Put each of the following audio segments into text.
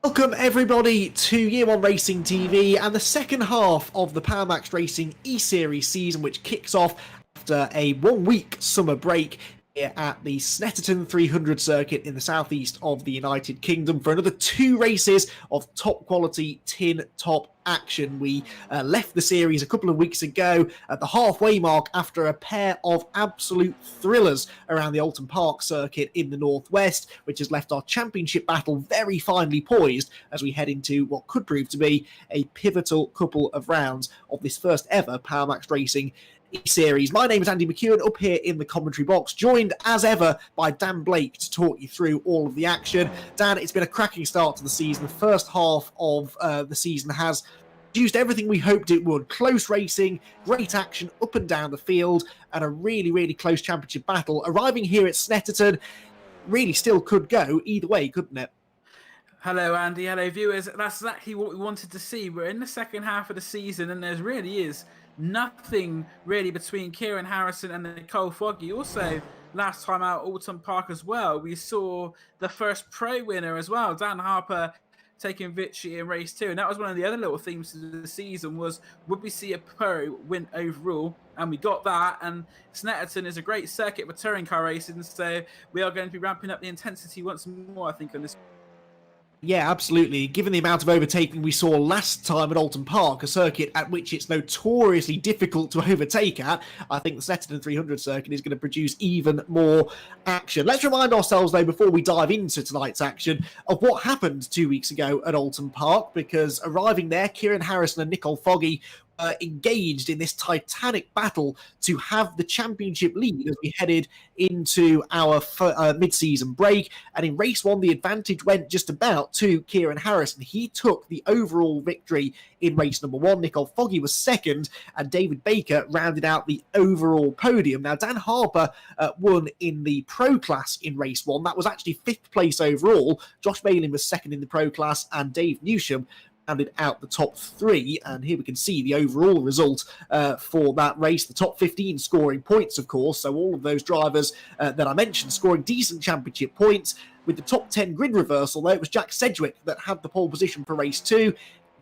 Welcome everybody to Year One Racing TV and the second half of the PowerMaxed Racing eSeries season, which kicks off after a 1-week summer break here at the Snetterton 300 circuit in the southeast of the United Kingdom for another 2 races of top quality tin top action. We left the series a couple of weeks ago at the halfway mark after a pair of absolute thrillers around the Oulton Park circuit in the northwest, which has left our championship battle very finely poised as we head into what could prove to be a pivotal couple of rounds of this first ever PowerMaxed Racing eSeries. My name is Andy McEwen, up here in the commentary box, joined as ever by Dan Blake to talk you through all of the action. Dan, it's been a cracking start to the season. The first half of the season has produced everything we hoped it would. Close racing, great action up and down the field, and a really, really close championship battle. Arriving here at Snetterton, really still could go either way, couldn't it? Hello, Andy. Hello, viewers. That's exactly what we wanted to see. We're in the second half of the season, and there really is nothing really between Kieran Harrison and Nicole Foggy. Also, last time out, Oulton Park as well, we saw the first pro winner as well, Dan Harper, taking victory in race 2. And that was one of the other little themes of the season was, would we see a pro win overall? And we got that. And Snetterton is a great circuit for touring car racing, so we are going to be ramping up the intensity once more, I think, on this. Yeah, absolutely. Given the amount of overtaking we saw last time at Oulton Park, a circuit at which it's notoriously difficult to overtake at, I think the Snetterton 300 circuit is going to produce even more action. Let's remind ourselves, though, before we dive into tonight's action, of what happened 2 weeks ago at Oulton Park, because arriving there, Kieran Harrison and Nicole Foggy engaged in this titanic battle to have the championship lead as we headed into our mid-season break. And in race 1, the advantage went just about to Kieran Harrison. He took the overall victory in race number 1. Nicole Foggy was second, and David Baker rounded out the overall podium. Now, Dan Harper won in the pro class in race 1. That was actually 5th place overall. Josh Malin was second in the pro class, and Dave Newsham handed out the top 3, and here we can see the overall result for that race. The top 15 scoring points, of course, so all of those drivers that I mentioned scoring decent championship points. With the top 10 grid reversal, though, it was Jack Sedgwick that had the pole position for race 2.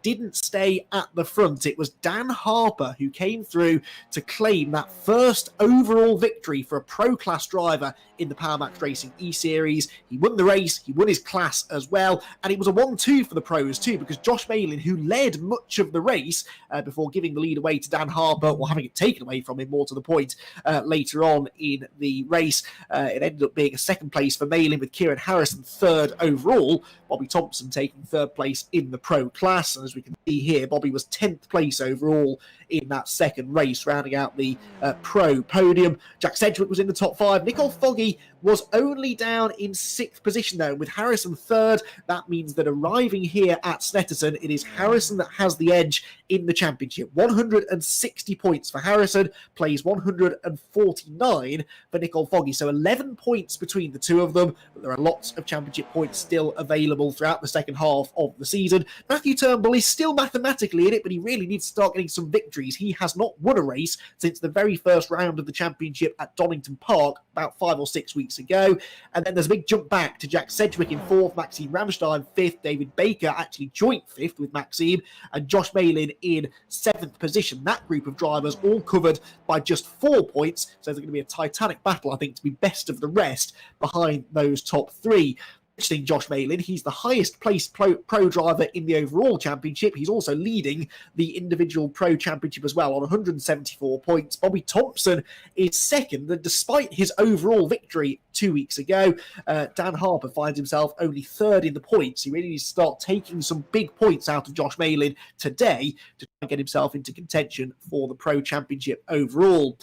Didn't stay at the front. It was Dan Harper who came through to claim that first overall victory for a pro class driver in the PowerMaxed Racing eSeries. He won the race, he won his class as well, and it was a 1-2 for the pros too, because Josh Malin, who led much of the race before giving the lead away to Dan Harper, or having it taken away from him, more to the point, later on in the race. It ended up being a 2nd place for Malin, with Kieran Harrison 3rd overall, Bobby Thompson taking 3rd place in the pro class. And as we can see here, Bobby was 10th place overall in that 2nd race, rounding out the pro podium. Jack Sedgwick was in the top 5. Nicole Foggy was only down in 6th position, though, with Harrison 3rd. That means that arriving here at Snetterton, it is Harrison that has the edge in the championship. 160 points for Harrison, plays 149 for Nicole Foggy. So 11 points between the two of them, but there are lots of championship points still available throughout the second half of the season. Matthew Turnbull is still mathematically in it, but he really needs to start getting some victories. He has not won a race since the very first round of the championship at Donington Park about 5 or 6 weeks ago. And then there's a big jump back to Jack Sedgwick in 4th, Maxime Ramstein 5th, David Baker actually joint 5th with Maxime, and Josh Malin in 7th position. That group of drivers all covered by just 4 points, so there's going to be a titanic battle, I think, to be best of the rest behind those top 3. Josh Malin, he's the highest placed pro driver in the overall championship. He's also leading the individual pro championship as well on 174 points. Bobby Thompson is 2nd, and despite his overall victory 2 weeks ago, Dan Harper finds himself only 3rd in the points. He really needs to start taking some big points out of Josh Malin today to try and get himself into contention for the pro championship overall.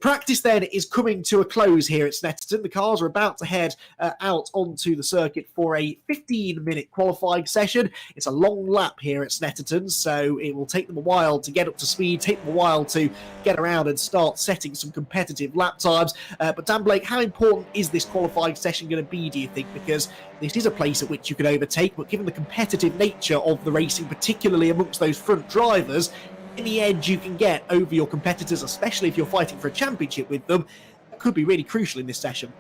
Practice then is coming to a close here at Snetterton. The cars are about to head out onto the circuit for a 15-minute qualifying session. It's a long lap here at Snetterton, so it will take them a while to get up to speed, take them a while to get around and start setting some competitive lap times. But Dan Blake, how important is this qualifying session going to be, do you think? Because this is a place at which you can overtake, but given the competitive nature of the racing, particularly amongst those front drivers, any edge you can get over your competitors, especially if you're fighting for a championship with them, could be really crucial in this session.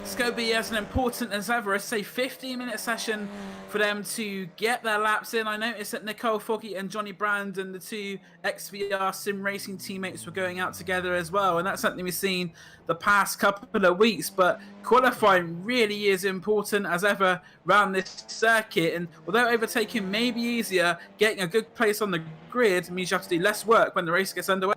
It's going to be as important as ever. It's a 15-minute session for them to get their laps in. I noticed that Nicole Foggy and Johnny Brandon, the two XVR sim racing teammates, were going out together as well. And that's something we've seen the past couple of weeks. But qualifying really is important as ever around this circuit. And although overtaking may be easier, getting a good place on the grid means you have to do less work when the race gets underway.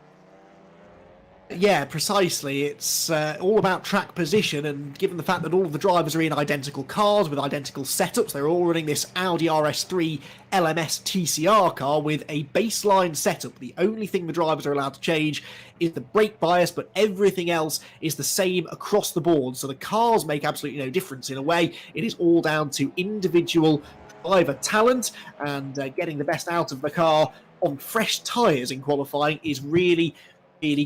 Yeah, precisely. It's all about track position, and given the fact that all of the drivers are in identical cars with identical setups, they're all running this Audi RS3 LMS TCR car with a baseline setup. The only thing the drivers are allowed to change is the brake bias, but everything else is the same across the board. So the cars make absolutely no difference in a way. It is all down to individual driver talent, and getting the best out of the car on fresh tyres in qualifying is really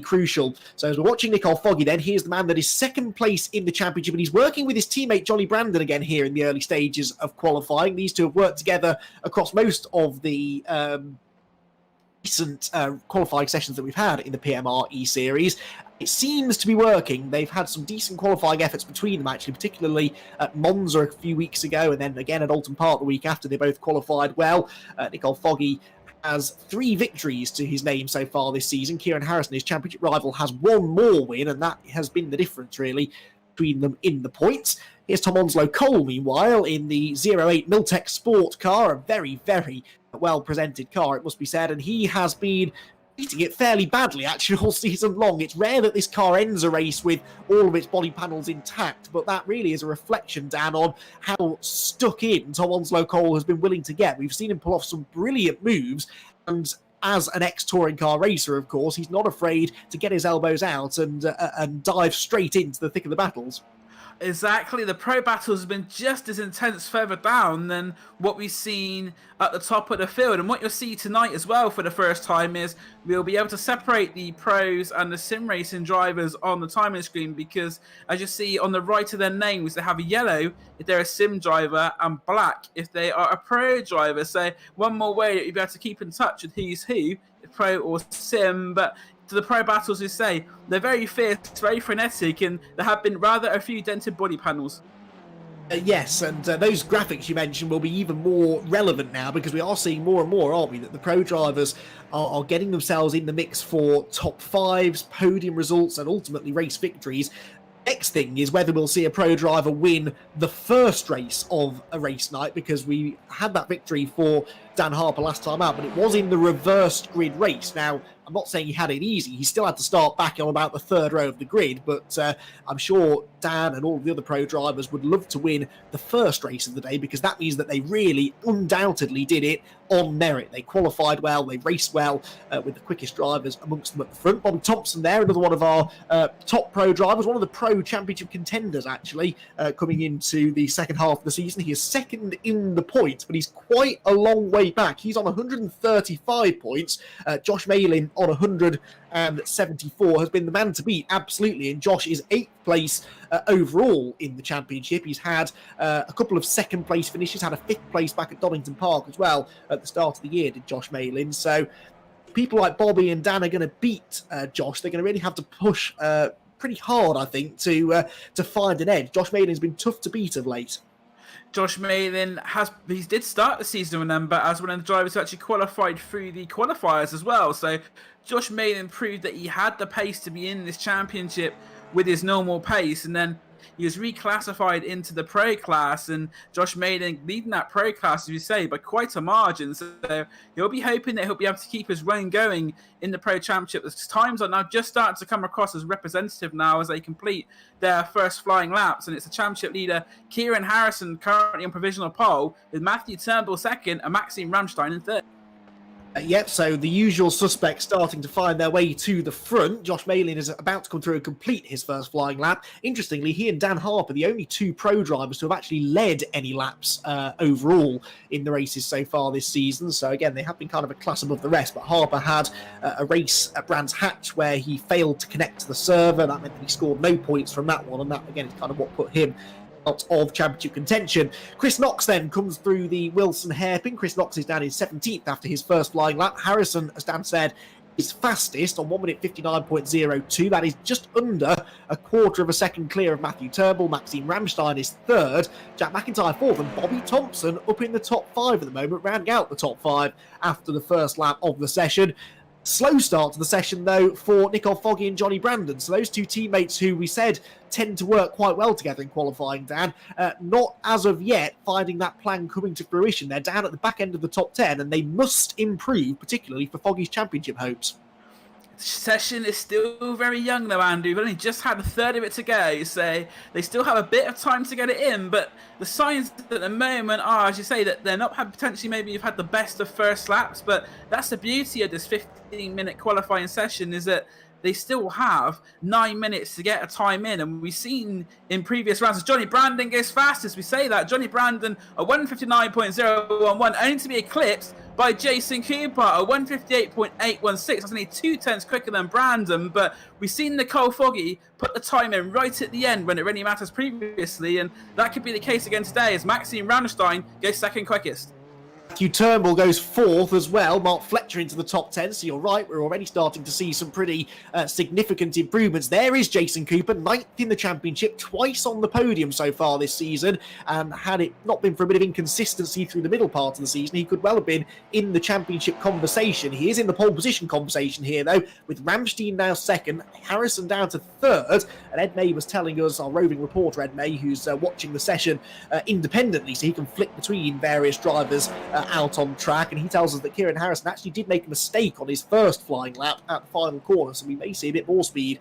crucial. So as we're watching Nicole Foggy, then here's the man that is second place in the championship, and he's working with his teammate Johnny Brandon again here in the early stages of qualifying. These two have worked together across most of the recent qualifying sessions that we've had in the PMR eSeries. It seems to be working. They've had some decent qualifying efforts between them, actually, particularly at Monza a few weeks ago, and then again at Alton Park the week after. They both qualified well. Nicole Foggy has 3 victories to his name so far this season. Kieran Harrison, his championship rival, has 1 more win, and that has been the difference, really, between them in the points. Here's Tom Onslow Cole, meanwhile, in the 08 Miltech Sport car, a very, very well-presented car, it must be said, and he has been beating it fairly badly, actually, all season long. It's rare that this car ends a race with all of its body panels intact, but that really is a reflection, Dan, on how stuck in Tom Onslow Cole has been willing to get. We've seen him pull off some brilliant moves, and as an ex-touring car racer, of course, he's not afraid to get his elbows out and dive straight into the thick of the battles. Exactly. The pro battles have been just as intense further down than what we've seen at the top of the field. And what you'll see tonight as well for the first time is we'll be able to separate the pros and the sim racing drivers on the timing screen, because as you see on the right of their names, they have a yellow if they're a sim driver and black if they are a pro driver. So one more way that you'll be able to keep in touch with who's who, pro or sim. But to the pro battles, who say they're very fierce, very frenetic, and there have been rather a few dented body panels. Yes, and those graphics you mentioned will be even more relevant now, because we are seeing more and more, aren't we, that the pro drivers are getting themselves in the mix for top 5s, podium results, and ultimately race victories. Next thing is whether we'll see a pro driver win the first race of a race night, because we had that victory for Dan Harper last time out, but it was in the reversed grid race. Now, I'm not saying he had it easy. He still had to start back on about the 3rd row of the grid, but I'm sure Dan and all of the other pro drivers would love to win the first race of the day, because that means that they really undoubtedly did it on merit. They qualified well, they raced well, with the quickest drivers amongst them at the front. Bobby Thompson there, another one of our top pro drivers, one of the pro championship contenders, actually, coming into the second half of the season. He is second in the points, but he's quite a long way back. He's on 135 points. Josh Malin on 174 has been the man to beat, absolutely, and Josh is 8th place overall in the championship. He's had a couple of second place finishes, had a 5th place back at Donington Park as well at the start of the year, did Josh Malin. So people like Bobby and Dan are going to beat Josh. They're going to really have to push pretty hard, I think, to find an edge. Josh Malin's been tough to beat of late. Josh Malin he did start the season, remember, as one of the drivers who actually qualified through the qualifiers as well. So Josh Malin proved that he had the pace to be in this championship with his normal pace, and then he was reclassified into the pro class, and Josh Malin leading that pro class, as you say, by quite a margin. So he'll be hoping that he'll be able to keep his run going in the pro championship. The times are now just starting to come across as representative now as they complete their first flying laps, and it's the championship leader Kieran Harrison currently on provisional pole, with Matthew Turnbull second and Maxime Ramstein in third. Yep, so the usual suspects starting to find their way to the front. Josh Malin is about to come through and complete his first flying lap. Interestingly, he and Dan Harper, the only 2 pro drivers to have actually led any laps overall in the races so far this season. So again, they have been kind of a class above the rest, but Harper had a race at Brands Hatch where he failed to connect to the server. That meant that he scored no points from that one, and that again is kind of what put him out of championship contention. Chris Knox then comes through the Wilson hairpin. Chris Knox is down in 17th after his first flying lap. Harrison, as Dan said, is fastest on 1 minute 59.02. That is just under a quarter of a second clear of Matthew Turnbull. Maxime Ramstein is third, Jack McIntyre fourth, and Bobby Thompson up in the top 5 at the moment, rounding out the top 5 after the first lap of the session. Slow start to the session, though, for Nicole Foggy and Johnny Brandon. So those two teammates who we said tend to work quite well together in qualifying, Dan, not as of yet finding that plan coming to fruition. They're down at the back end of the top 10, and they must improve, particularly for Foggy's championship hopes. Session is still very young though, Andy. We've only just had a third of it to go, so they still have a bit of time to get it in, but the signs at the moment are, as you say, that they're not potentially, maybe you've had the best of first laps, but that's the beauty of this 15-minute qualifying session, is that they still have 9 minutes to get a time in. And we've seen in previous rounds, as Johnny Brandon goes fastest, we say that. Johnny Brandon, a 159.011, only to be eclipsed by Jason Cooper, a 158.816. That's only 2/10 quicker than Brandon, but we've seen Nicole Foggy put the time in right at the end when it really matters previously, and that could be the case again today as Maxime Ramstein goes second quickest. Matthew Turnbull goes fourth as well. Mark Fletcher into the top 10. So you're right, we're already starting to see some pretty significant improvements. There is Jason Cooper, ninth in the championship, twice on the podium so far this season. And had it not been for a bit of inconsistency through the middle part of the season, he could well have been in the championship conversation. He is in the pole position conversation here, though, with Ramstein now second, Harrison down to third. And Ed May was telling us, our roving reporter Ed May, who's watching the session independently, so he can flick between various drivers out on track, and he tells us that Kieran Harrison actually did make a mistake on his first flying lap at the final corner, so we may see a bit more speed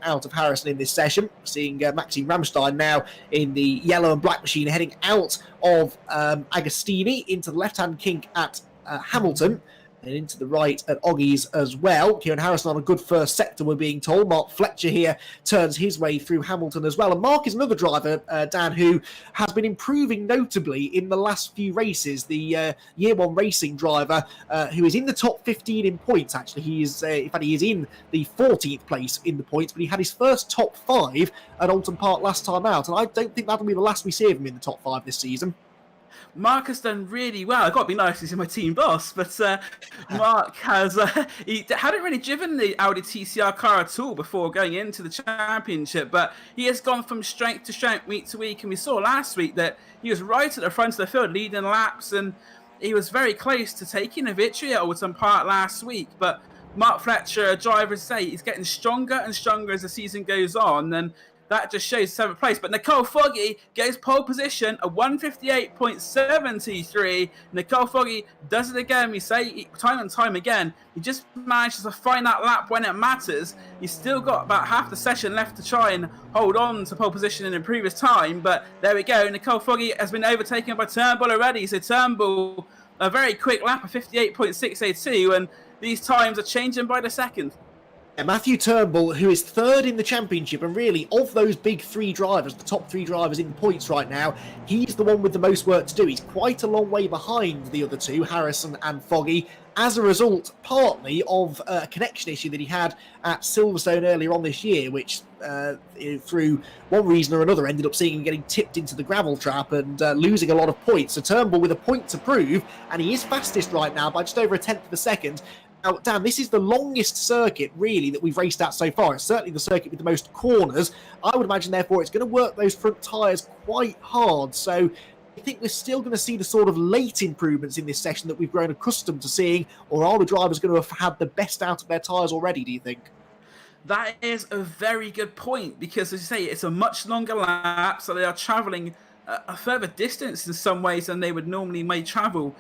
out of Harrison in this session. Seeing Maxime Ramstein now in the yellow and black machine heading out of Agostini into the left-hand kink at Hamilton, and into the right at Oggies as well. Kieran Harrison on a good first sector, we're being told. Mark Fletcher here turns his way through Hamilton as well. And Mark is another driver, Dan, who has been improving notably in the last few races. The Year One Racing driver who is in the top 15 in points, actually. He is, in fact, he is in the 14th place in the points, but he had his first top 5 at Alton Park last time out. And I don't think that'll be the last we see of him in the top 5 this season. Mark has done really well. I've got to be nice, he's my team boss, but Mark has he hadn't really driven the Audi TCR car at all before going into the championship, but he has gone from strength to strength week to week, and we saw last week that he was right at the front of the field leading laps, and he was very close to taking a victory at Alton Park last week. But Mark Fletcher, drivers say, he's getting stronger and stronger as the season goes on, and that just shows 7th place. But Nicole Foggy goes pole position, a 158.73. Nicole Foggy does it again. We say time and time again, he just manages to find that lap when it matters. He's still got about half the session left to try and hold on to pole position in a previous time. But there we go. Nicole Foggy has been overtaken by Turnbull already. So Turnbull, a very quick lap of 58.682. And these times are changing by the second. Matthew Turnbull, who is third in the championship, and really, of those big 3 drivers, the top 3 drivers in points right now, he's the one with the most work to do. He's quite a long way behind the other 2, Harrison and Foggy, as a result, partly of a connection issue that he had at Silverstone earlier on this year, which, through one reason or another, ended up seeing him getting tipped into the gravel trap and losing a lot of points. So Turnbull with a point to prove, and he is fastest right now by just over a tenth of a second. Now, Dan, this is the longest circuit, really, that we've raced at so far. It's certainly the circuit with the most corners. I would imagine, therefore, it's going to work those front tyres quite hard. So I think we're still going to see the sort of late improvements in this session that we've grown accustomed to seeing, or are the drivers going to have had the best out of their tyres already, do you think? That is a very good point, because, as you say, it's a much longer lap, so they are travelling a further distance in some ways than they would normally may travel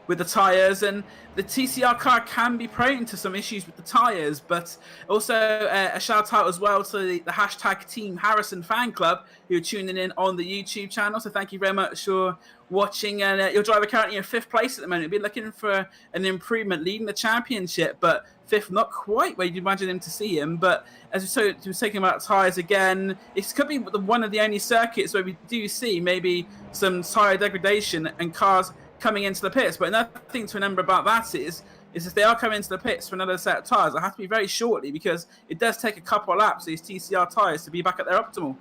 with the tyres, and the TCR car can be prone to some issues with the tyres. But also a shout out as well to the hashtag Team Harrison fan club who are tuning in on the YouTube channel. So thank you very much for watching. And your driver currently in 5th place at the moment. We've been looking for an improvement, leading the championship, but 5th, not quite where you'd imagine him to see him. But as we were talking about tyres again, it could be one of the only circuits where we do see maybe some tyre degradation and cars coming into the pits. But another thing to remember about that is if they are coming into the pits for another set of tyres, it has to be very shortly, because it does take a couple of laps, these TCR tyres, to be back at their optimal.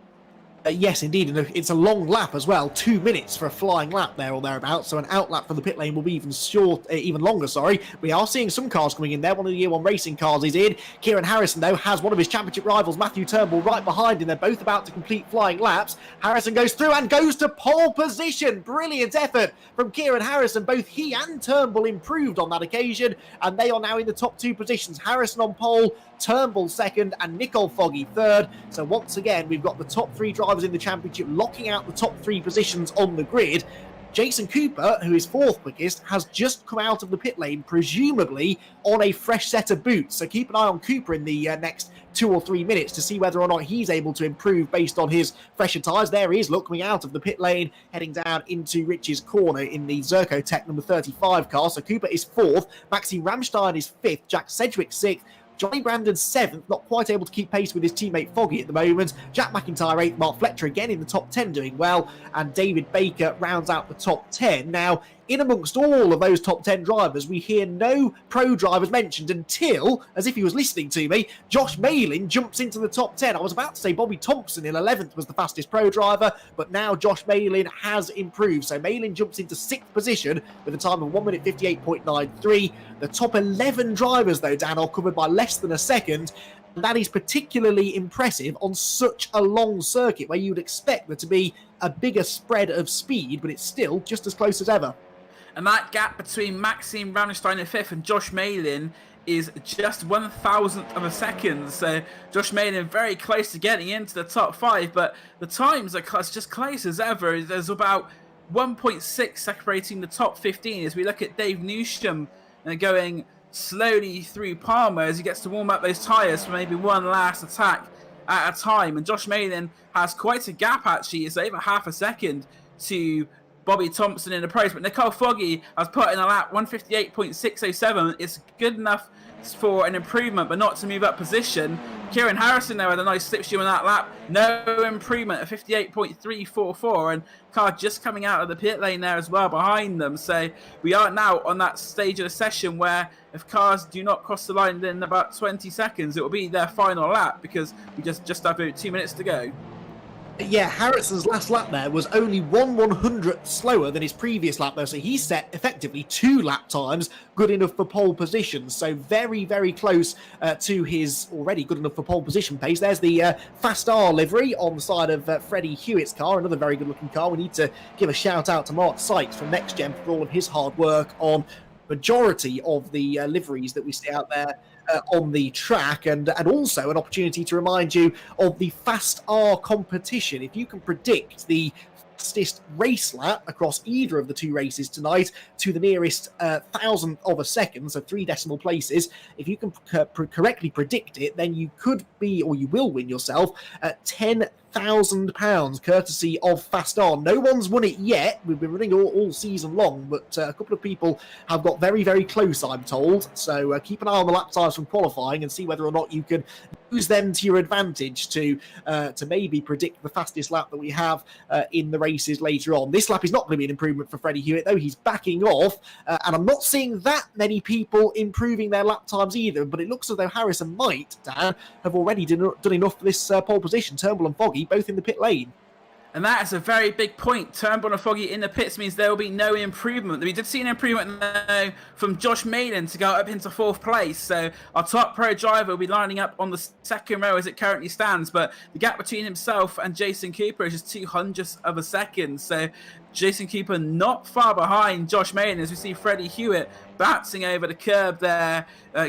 Yes, indeed, and it's a long lap as well. 2 minutes for a flying lap there or thereabouts. So an out lap from the pit lane will be even longer. Sorry, we are seeing some cars coming in there. One of the Year One racing cars is in. Kieran Harrison though has one of his championship rivals, Matthew Turnbull, right behind him. They're both about to complete flying laps. Harrison goes through and goes to pole position. Brilliant effort from Kieran Harrison. Both he and Turnbull improved on that occasion, and they are now in the top 2 positions. Harrison on pole, Turnbull second, and Nicole Foggy third. So once again, we've got the top 3 drivers in the championship locking out the top 3 positions on the grid. Jason Cooper, who is 4th quickest, has just come out of the pit lane, presumably on a fresh set of boots. So keep an eye on Cooper in the next 2 or 3 minutes to see whether or not he's able to improve based on his fresher tyres. There he is, look, coming out of the pit lane, heading down into Rich's corner in the Zerko Tech number 35 car. So Cooper is 4th, Maxime Ramstein is 5th, Jack Sedgwick 6th, Johnny Brandon 7th, not quite able to keep pace with his teammate Foggy at the moment. Jack McIntyre 8th, Mark Fletcher again in the top 10 doing well, and David Baker rounds out the top 10. Now, in amongst all of those top 10 drivers, we hear no pro drivers mentioned until, as if he was listening to me, Josh Malin jumps into the top 10. I was about to say Bobby Thompson in 11th was the fastest pro driver, but now Josh Malin has improved. So Malin jumps into 6th position with a time of 1 minute 58.93. The top 11 drivers, though, Dan, are covered by less than a second. And that is particularly impressive on such a long circuit where you would expect there to be a bigger spread of speed, but it's still just as close as ever. And that gap between Maxime Ramstein in 5th and Josh Malin is just 1,000th of a second. So Josh Malin very close to getting into the top 5, but the times are just close as ever. There's about 1.6 separating the top 15 as we look at Dave Newsham going slowly through Palmer as he gets to warm up those tyres for maybe one last attack at a time. And Josh Malin has quite a gap, actually. It's over half a second to Bobby Thompson in the pros, but Nicole Foggy has put in a lap 158.607. It's good enough for an improvement, but not to move up position. Kieran Harrison now had a nice slipstream on that lap. No improvement at 58.344, and car just coming out of the pit lane there as well behind them. So we are now on that stage of the session where if cars do not cross the line in about 20 seconds, it will be their final lap because we just have about 2 minutes to go. Yeah, Harrison's last lap there was only 1/100th slower than his previous lap though, so he set effectively 2 lap times good enough for pole position. So very, very close to his already good enough for pole position pace. There's the Fast R livery on the side of Freddie Hewitt's car, another very good looking car. We need to give a shout out to Mark Sykes from Next Gen for all of his hard work on majority of the liveries that we see out there on the track, and also an opportunity to remind you of the Fast R competition. If you can predict the fastest race lap across either of the 2 races tonight to the nearest 1,000th of a second, so 3 decimal places, if you can correctly predict it, then you could be, or you will win yourself £10,000 courtesy of Fast On. No one's won it yet. We've been running all season long, but a couple of people have got very, very close, I'm told. So keep an eye on the lap times from qualifying and see whether or not you can use them to your advantage to maybe predict the fastest lap that we have in the races later on. This lap is not going to be an improvement for Freddie Hewitt, though. He's backing off, and I'm not seeing that many people improving their lap times either, but it looks as though Harrison might, Dan, have already done enough for this pole position. Turnbull and Foggy both in the pit lane. And that is a very big point. Turnbull and Foggy in the pits means there will be no improvement. We did see an improvement from Josh Malin to go up into 4th place. So our top pro driver will be lining up on the 2nd row as it currently stands. But the gap between himself and Jason Cooper is just 200th of a second. So Jason Cooper not far behind Josh Malin as we see Freddie Hewitt bouncing over the curb there,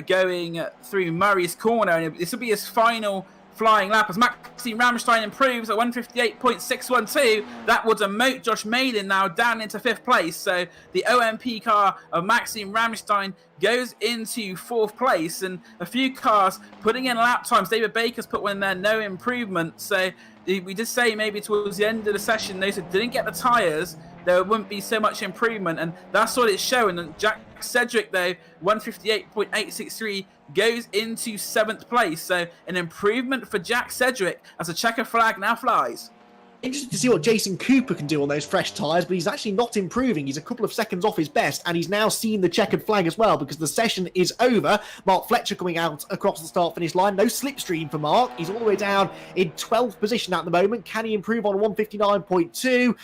going through Murray's corner. And this will be his final flying lap as Maxime Ramstein improves at 158.612. That would demote Josh Malin now down into 5th place. So the OMP car of Maxime Ramstein goes into 4th place, and a few cars putting in lap times. David Baker's put one in there, no improvement. So we did say maybe towards the end of the session, those who didn't get the tyres, there wouldn't be so much improvement, and that's what it's showing. And Jack Sedgwick, though, 158.863, goes into 7th place. So an improvement for Jack Sedgwick as a checker flag now flies. Interesting to see what Jason Cooper can do on those fresh tyres, but he's actually not improving. He's a couple of seconds off his best, and he's now seen the checkered flag as well because the session is over. Mark Fletcher coming out across the start-finish line. No slipstream for Mark. He's all the way down in 12th position at the moment. Can he improve on 159.2?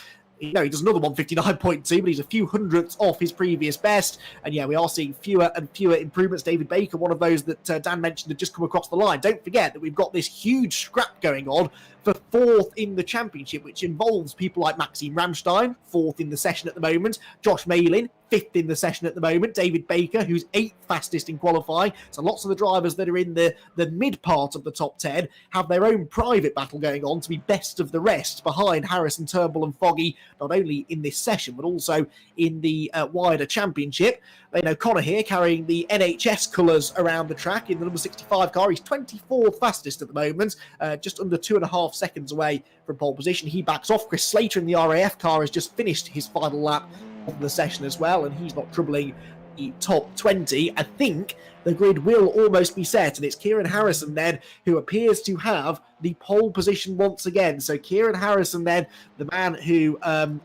No, he does another 159.2, but he's a few hundredths off his previous best. And yeah, we are seeing fewer and fewer improvements. David Baker, one of those that Dan mentioned, had just come across the line. Don't forget that we've got this huge scrap going on for 4th in the championship, which involves people like Maxime Ramstein, 4th in the session at the moment, Josh Malin, 5th in the session at the moment, David Baker, who's 8th fastest in qualifying. So lots of the drivers that are in the mid part of the top 10 have their own private battle going on to be best of the rest behind Harrison, Turnbull and Foggy, not only in this session, but also in the wider championship. Lane O'Connor here carrying the NHS colours around the track in the number 65 car. He's 24th fastest at the moment, just under 2.5 seconds away from pole position. He backs off. Chris Slater in the RAF car has just finished his final lap of the session as well, and he's not troubling the top 20. I think the grid will almost be set, and it's Kieran Harrison then who appears to have the pole position once again. So Kieran Harrison then, the man who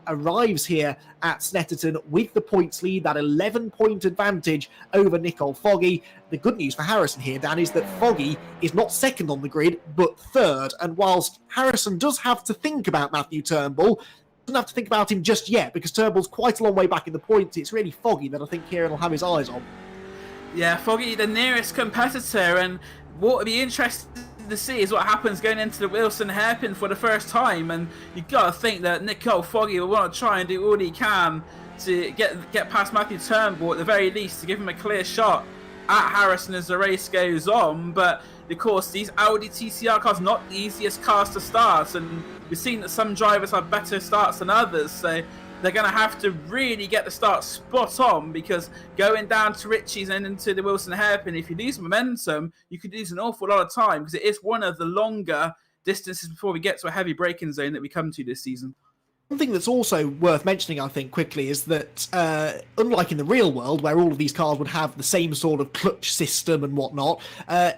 arrives here at Snetterton with the points lead, that 11-point advantage over Nicole Foggy. The good news for Harrison here, Dan, is that Foggy is not second on the grid, but third. And whilst Harrison does have to think about Matthew Turnbull, doesn't have to think about him just yet, because Turnbull's quite a long way back in the points. It's really Foggy that I think Kieran will have his eyes on. Yeah, Foggy, the nearest competitor, and what would be interesting to see is what happens going into the Wilson hairpin for the first time. And you've got to think that Nicole Foggy will want to try and do all he can to get past Matthew Turnbull at the very least, to give him a clear shot at Harrison as the race goes on. But of course, these Audi TCR cars are not the easiest cars to start, and we've seen that some drivers have better starts than others, so they're going to have to really get the start spot on, because going down to Ritchie's and into the Wilson hairpin, if you lose momentum, you could lose an awful lot of time, because it is one of the longer distances before we get to a heavy braking zone that we come to this season. One thing that's also worth mentioning, I think, quickly, is that unlike in the real world, where all of these cars would have the same sort of clutch system and whatnot,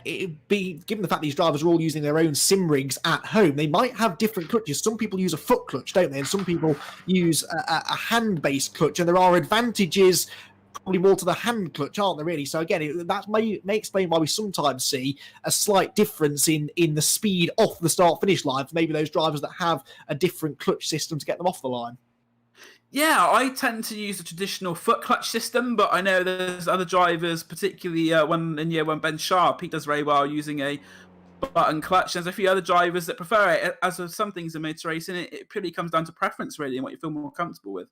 it'd be, given the fact these drivers are all using their own sim rigs at home, they might have different clutches. Some people use a foot clutch, don't they? And some people use a hand-based clutch, and there are advantages probably more to the hand clutch, aren't there, really? So again, that may explain why we sometimes see a slight difference in the speed off the start-finish line for maybe those drivers that have a different clutch system to get them off the line. Yeah, I tend to use the traditional foot clutch system, but I know there's other drivers, particularly when Ben Sharp, he does very well using a button clutch. There's a few other drivers that prefer it. As with some things in motor racing, it purely comes down to preference, really, and what you feel more comfortable with.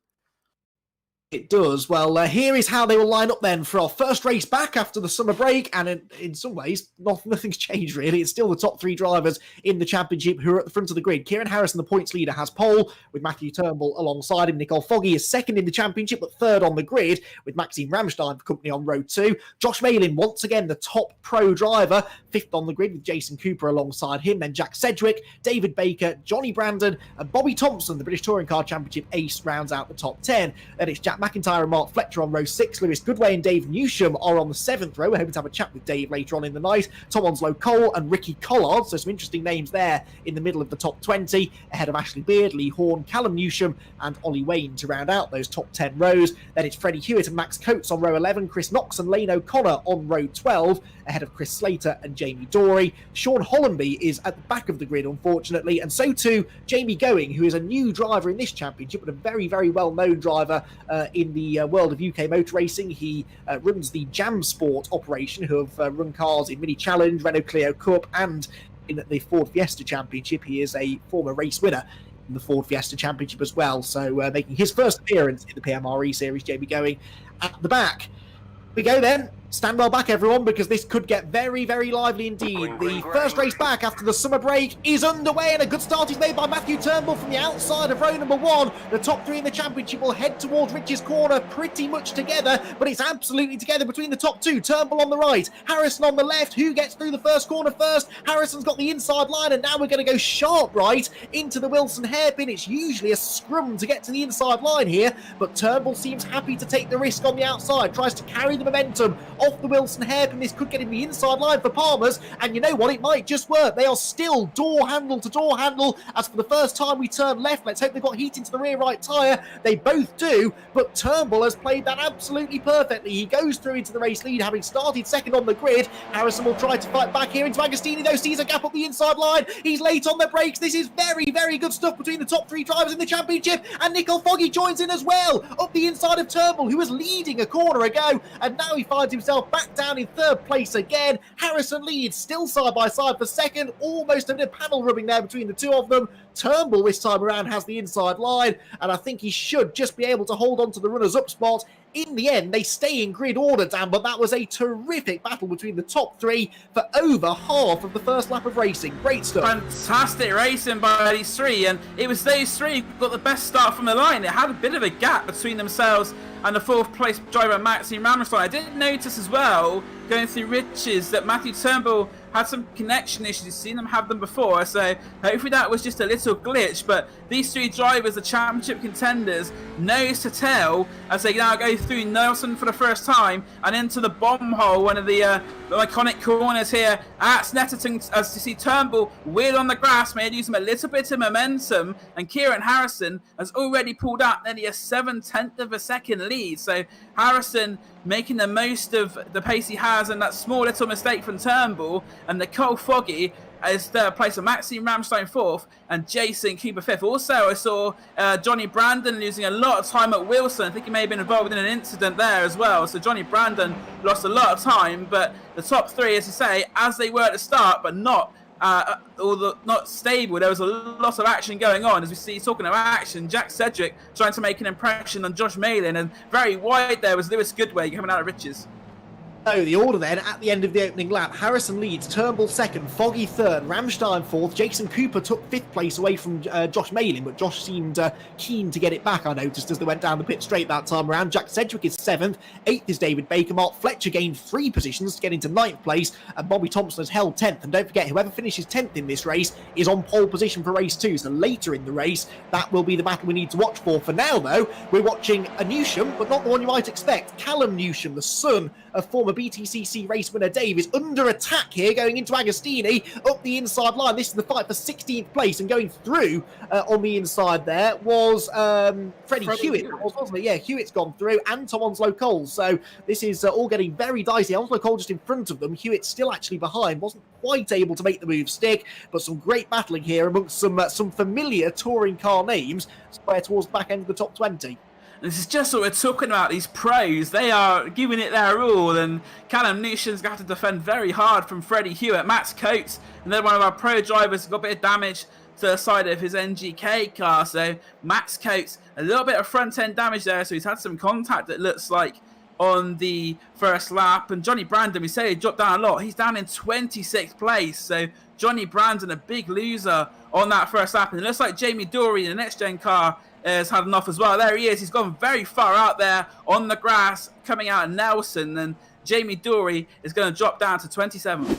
It does. Well, here is how they will line up then for our first race back after the summer break. And in some ways, nothing's changed, really. It's still the top 3 drivers in the championship who are at the front of the grid. Kieran Harrison, the points leader, has pole with Matthew Turnbull alongside him. Nicole Foggy is second in the championship, but third on the grid with Maxime Ramstein for company on row 2. Josh Malin, once again, the top pro driver, 5th on the grid with Jason Cooper alongside him. Then Jack Sedgwick, David Baker, Johnny Brandon, and Bobby Thompson, the British Touring Car Championship ace, rounds out the top 10. Then it's Jack McIntyre and Mark Fletcher on row 6. Lewis Goodway and Dave Newsham are on the 7th row. We're hoping to have a chat with Dave later on in the night. Tom Onslow Cole and Ricky Collard. So some interesting names there in the middle of the top 20, ahead of Ashley Beard, Lee Horn, Callum Newsham and Ollie Wayne to round out those top 10 rows. Then it's Freddie Hewitt and Max Coates on row 11. Chris Knox and Lane O'Connor on row 12, ahead of Chris Slater and Jamie Dorey. Sean Hollenby is at the back of the grid, unfortunately, and so too Jamie Going, who is a new driver in this championship, but a very, very well-known driver in the world of UK motor racing. He runs the Jam Sport operation, who have run cars in Mini Challenge, Renault Clio Cup, and in the Ford Fiesta Championship. He is a former race winner in the Ford Fiesta Championship as well, so making his first appearance in the PMR eSeries. Jamie Going at the back. We go then. Stand well back, everyone, because this could get very, very lively indeed. The first race back after the summer break is underway, and a good start is made by Matthew Turnbull from the outside of row number 1. The top 3 in the championship will head towards Rich's corner pretty much together, but it's absolutely together between the top 2. Turnbull on the right, Harrison on the left. Who gets through the first corner first? Harrison's got the inside line, and now we're going to go sharp right into the Wilson hairpin. It's usually a scrum to get to the inside line here, but Turnbull seems happy to take the risk on the outside, tries to carry the momentum off the Wilson hairpin. This could get him the inside line for Palmer's, and you know what? It might just work. They are still door handle to door handle. As for the first time we turn left, let's hope they've got heat into the rear right tyre. They both do, but Turnbull has played that absolutely perfectly. He goes through into the race lead, having started second on the grid. Harrison will try to fight back here into Agostini, though, sees a gap up the inside line. He's late on the brakes. This is very, very good stuff between the top three drivers in the championship, and Nicole Foggy joins in as well, up the inside of Turnbull, who was leading a corner ago, and now he finds himself back down in third place again. Harrison leads, still side by side for second, almost a bit of panel rubbing there between the two of them. Turnbull this time around has the inside line, and I think he should just be able to hold on to the runners-up spot. In the end, they stay in grid order, Dan, but that was a terrific battle between the top three for over half of the first lap of racing. Great stuff. Fantastic racing by these three, and it was those three who got the best start from the line. It had a bit of a gap between themselves and the fourth place driver, Maxime Ramstein. I did notice as well, going through Riches, that Matthew Turnbull had some connection issues. You've seen them have them before, so hopefully that was just a little glitch. But these three drivers, the championship contenders, nose to tail as they now go through Nelson for the first time and into the bomb hole, one of the iconic corners here at Snetterton. As you see, Turnbull weird on the grass, may use him a little bit of momentum, and Kieran Harrison has already pulled out nearly a 7/10 of a second lead. So Harrison making the most of the pace he has, and that small little mistake from Turnbull, and Nicole Foggy is third place, of Maxime Ramstein fourth, and Jason Cooper fifth. Also, I saw Johnny Brandon losing a lot of time at Wilson. I think he may have been involved in an incident there as well. So Johnny Brandon lost a lot of time, but the top three, as you say, as they were at the start, but not not stable. There was a lot of action going on. As we see, talking about action, Jack Sedgwick trying to make an impression on Josh Malin, and very wide there was Lewis Goodway coming out of Riches. So the order then, at the end of the opening lap, Harrison leads, Turnbull second, Foggy third, Ramstein fourth, Jason Cooper took fifth place away from Josh Malin, but Josh seemed keen to get it back, I noticed, as they went down the pit straight that time around. Jack Sedgwick is seventh, eighth is David Baker, Mark Fletcher gained 3 positions to get into ninth place, and Bobby Thompson has held 10th. And don't forget, whoever finishes 10th in this race is on pole position for race 2, so later in the race, that will be the battle we need to watch for. For now, though, we're watching a Newsham, but not the one you might expect. Callum Newsham, the son of former BTCC race winner Dave, is under attack here, going into Agostini up the inside line. This is the fight for 16th place, and going through on the inside there was Freddie Hewitt, wasn't it? Yeah, Hewitt's gone through, and Tom Onslow Cole. So this is all getting very dicey. Onslow Cole just in front of them. Hewitt still actually behind, wasn't quite able to make the move stick, but some great battling here amongst some familiar touring car names square towards the back end of the top 20. This is just what we're talking about, these pros. They are giving it their all, and Callum Newsham's got to defend very hard from Freddie Hewitt. Max Coates, another one of our pro drivers, got a bit of damage to the side of his NGK car. So Max Coates, a little bit of front-end damage there, so he's had some contact, it looks like, on the first lap. And Johnny Brandon, we say he dropped down a lot. He's down in 26th place. So Johnny Brandon, a big loser on that first lap. And it looks like Jamie Dory in the next-gen car has had enough as well. There he is. He's gone very far out there on the grass, coming out of Nelson. And Jamie Dory is going to drop down to 27th.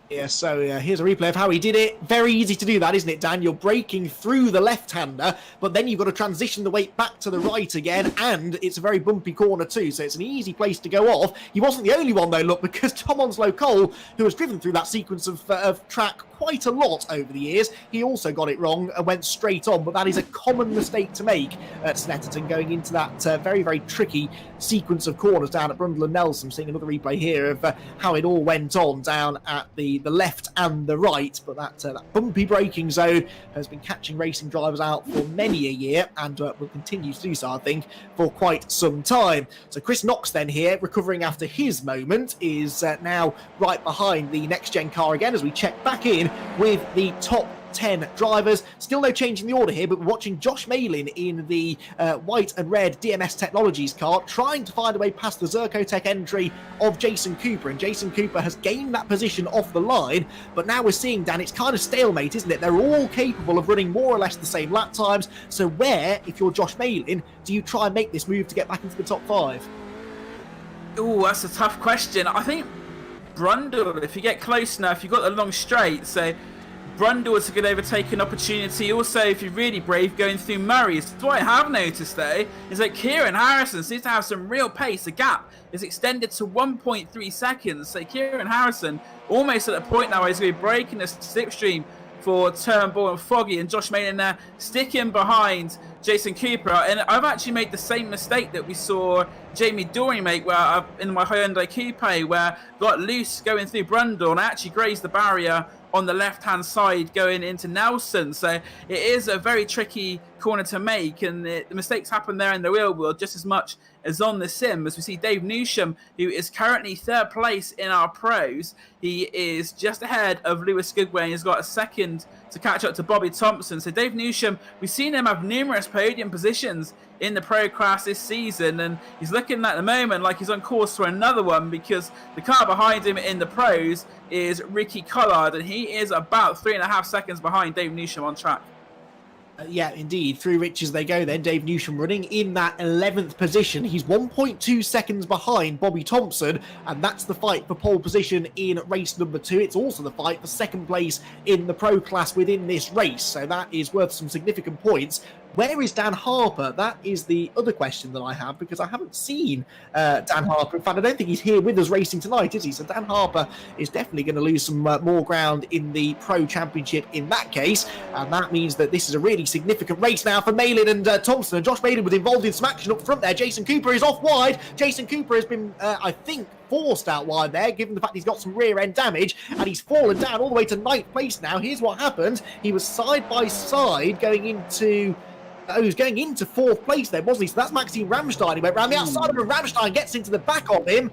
Yeah, so here's a replay of how he did it. Very easy to do that, isn't it, Dan? You're braking through the left-hander, but then you've got to transition the weight back to the right again, and it's a very bumpy corner too, so it's an easy place to go off. He wasn't the only one, though, look, because Tom Onslow Cole, who has driven through that sequence of track quite a lot over the years, he also got it wrong and went straight on, but that is a common mistake to make at Snetterton, going into that very, very tricky sequence of corners down at Brundle and Nelson. Seeing another replay here of how it all went on down at the left and the right, but that bumpy braking zone has been catching racing drivers out for many a year, and will continue to do so, I think, for quite some time. So Chris Knox then here, recovering after his moment, is now right behind the next-gen car again as we check back in with the top 10 drivers. Still no change in the order here, but we're watching Josh Malin in the white and red DMS Technologies car, trying to find a way past the Zercotech entry of Jason Cooper, and Jason Cooper has gained that position off the line, but now we're seeing, Dan, it's kind of stalemate, isn't it? They're all capable of running more or less the same lap times, so where, if you're Josh Malin, do you try and make this move to get back into the top 5? Oh, that's a tough question. I think Brundle, if you get close enough, you've got the long straight, so Brundle is a good overtaking opportunity. Also, if you're really brave, going through Murray's. What I have noticed, though, is that Kieran Harrison seems to have some real pace. The gap is extended to 1.3 seconds. So Kieran Harrison almost at the point now where he's going to be breaking the slipstream for Turnbull and Foggy, and Josh Malin there sticking behind Jason Cooper. And I've actually made the same mistake that we saw Jamie Dory make where in my Hyundai Coupe, where got loose going through Brundle and I actually grazed the barrier on the left-hand side going into Nelson. So it is a very tricky corner to make, and the mistakes happen there in the real world just as much as on the sim. As we see Dave Newsham, who is currently 3rd place in our pros, he is just ahead of Lewis Goodway and he's got a second to catch up to Bobby Thompson. So Dave Newsham, we've seen him have numerous podium positions in the pro class this season, and he's looking at the moment like he's on course for another one, because the car behind him in the pros is Ricky Collard, and he is about 3.5 seconds behind Dave Newsham on track. Yeah, indeed. Through Riches they go then. Dave Newsham running in that 11th position. He's 1.2 seconds behind Bobby Thompson, and that's the fight for pole position in race number 2. It's also the fight for 2nd place in the pro class within this race, so that is worth some significant points. Where is Dan Harper? That is the other question that I have, because I haven't seen Dan Harper. In fact, I don't think he's here with us racing tonight, is he? So Dan Harper is definitely going to lose some more ground in the Pro Championship in that case, and that means that this is a really significant race now for Malin and Thompson. And Josh Malin was involved in some action up front there. Jason Cooper is off wide. Jason Cooper has been, I think, forced out wide there, given the fact he's got some rear end damage, and he's fallen down all the way to 9th place now. Here's what happened. He was side by side going into... he was going into 4th place then, wasn't he? So that's Maxime Ramstein. He went round the outside of him. Ramstein gets into the back of him.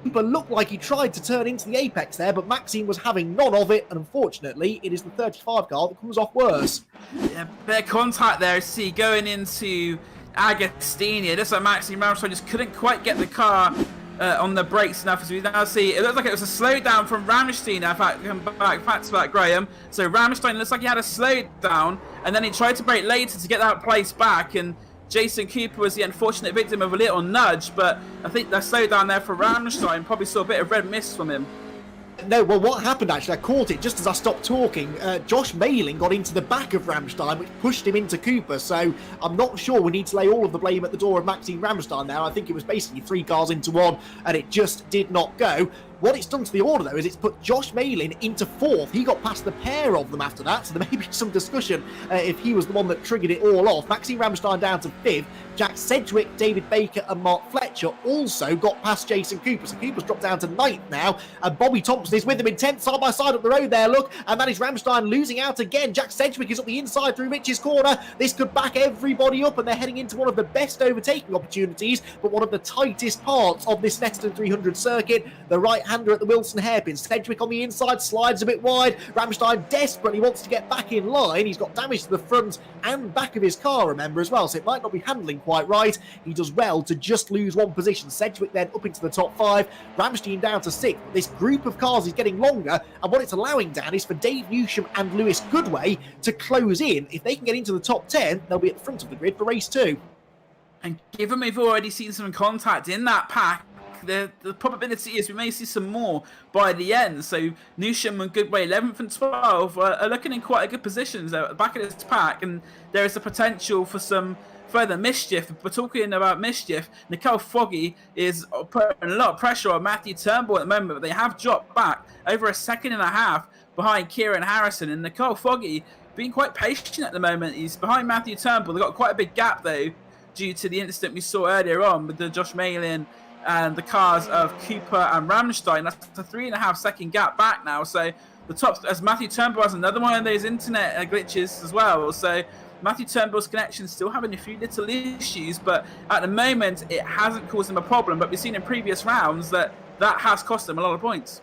But looked like he tried to turn into the apex there, but Maxime was having none of it, and unfortunately, it is the 35 car that comes off worse. Yeah, bit of contact there. See, going into Agostini. Just like Maxime Ramstein just couldn't quite get the car on the brakes enough. As we now see, it looked like it was a slowdown from Ramstein. In fact, come back to that, Graham. So Ramstein looks like he had a slowdown, and then he tried to brake later to get that place back, and Jason Cooper was the unfortunate victim of a little nudge, but I think that slowdown there for Ramstein probably saw a bit of red mist from him. No, well, what happened actually, I caught it just as I stopped talking. Josh Malin got into the back of Ramstein, which pushed him into Cooper, so I'm not sure we need to lay all of the blame at the door of Maxime Ramstein there. I think it was basically 3 cars into 1, and it just did not go. What it's done to the order, though, is it's put Josh Malin into 4th. He got past the pair of them after that, so there may be some discussion if he was the one that triggered it all off. Maxime Ramstein down to 5th. Jack Sedgwick, David Baker and Mark Fletcher also got past Jason Cooper. So Cooper's dropped down to 9th now, and Bobby Thompson is with them in 10th, side by side up the road there, look, and that is Ramstein losing out again. Jack Sedgwick is up the inside through Rich's corner. This could back everybody up, and they're heading into one of the best overtaking opportunities, but one of the tightest parts of this Snetterton 300 circuit. The right-hander at the Wilson hairpin. Sedgwick on the inside, slides a bit wide. Ramstein desperately wants to get back in line. He's got damage to the front and back of his car, remember, as well, so it might not be handling quite right. He does well to just lose 1 position. Sedgwick then up into the top 5. Ramstein down to 6th. This group of cars is getting longer, and what it's allowing, Dan, is for Dave Newsham and Lewis Goodway to close in. If they can get into the top 10, they'll be at the front of the grid for race 2. And given we've already seen some contact in that pack, the probability is we may see some more by the end. So Newsham and Goodway 11th and 12th are looking in quite a good positions at the back of this pack, and there is a potential for some further mischief. If we're talking about mischief, Nicole Foggy is putting a lot of pressure on Matthew Turnbull at the moment, but they have dropped back over 1.5 seconds behind Kieran Harrison, and Nicole Foggy being quite patient at the moment. He's behind Matthew Turnbull. They've got quite a big gap though, due to the incident we saw earlier on with the Josh Malin and the cars of Cooper and Ramstein. That's a 3.5 second gap back now. So the top, as Matthew Turnbull has another one of those internet glitches as well. So Matthew Turnbull's connection still having a few little issues, but at the moment it hasn't caused him a problem. But we've seen in previous rounds that has cost him a lot of points.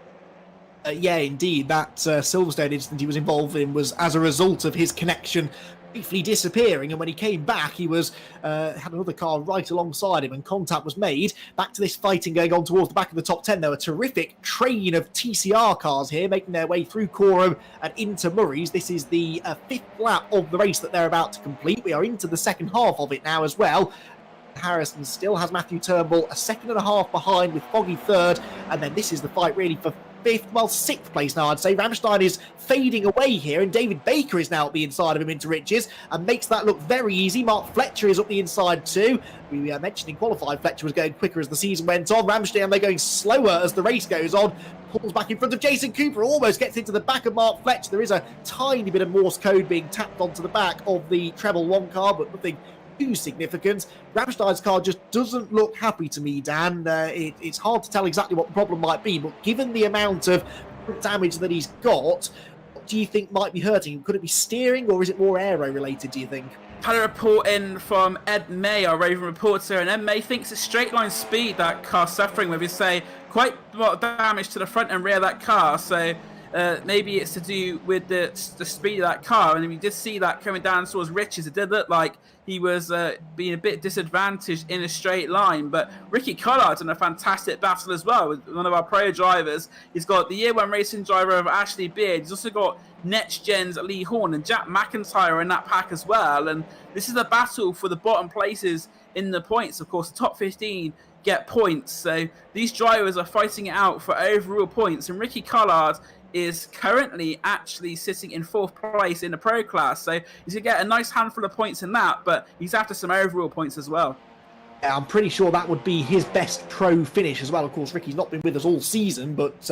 Yeah, indeed. That Silverstone incident he was involved in was as a result of his connection briefly disappearing, and when he came back he was had another car right alongside him and contact was made. Back to this fighting going on towards the back of the top 10. There were a terrific train of TCR cars here making their way through Coram and into Murray's. This is the 5th lap of the race that they're about to complete. We are into the second half of it now as well. Harrison still has Matthew Turnbull 1.5 seconds behind, with Foggy 3rd, and then this is the fight really for fifth, well, sixth place now, I'd say. Ramstein is fading away here, and David Baker is now at the inside of him into riches and makes that look very easy. Mark Fletcher is up the inside too. We mentioned in qualifying Fletcher was going quicker as the season went on. Ramstein, they're going slower as the race goes on. Pulls back in front of Jason Cooper, almost gets into the back of Mark Fletcher. There is a tiny bit of Morse code being tapped onto the back of the treble one car, but nothing too significant. Ramstein's car just doesn't look happy to me, Dan. It's hard to tell exactly what the problem might be, but given the amount of damage that he's got, what do you think might be hurting him? Could it be steering, or is it more aero related, do you think? Had a report in from Ed May, our Raven reporter, and Ed May thinks it's straight line speed that car's suffering with. He's say quite a lot of damage to the front and rear of that car, so maybe it's to do with the speed of that car. And we did see that coming down towards Riches. It did look like he was being a bit disadvantaged in a straight line, but Ricky Collard's in a fantastic battle as well with one of our pro drivers. He's got the year one racing driver of Ashley Beard. He's also got Next Gen's Lee Horn and Jack McIntyre in that pack as well. And this is a battle for the bottom places in the points. Of course, the top 15 get points. So these drivers are fighting it out for overall points. And Ricky Collard is currently actually sitting in 4th place in the pro class. So he's going to get a nice handful of points in that, but he's after some overall points as well. Yeah, I'm pretty sure that would be his best pro finish as well. Of course, Ricky's not been with us all season, but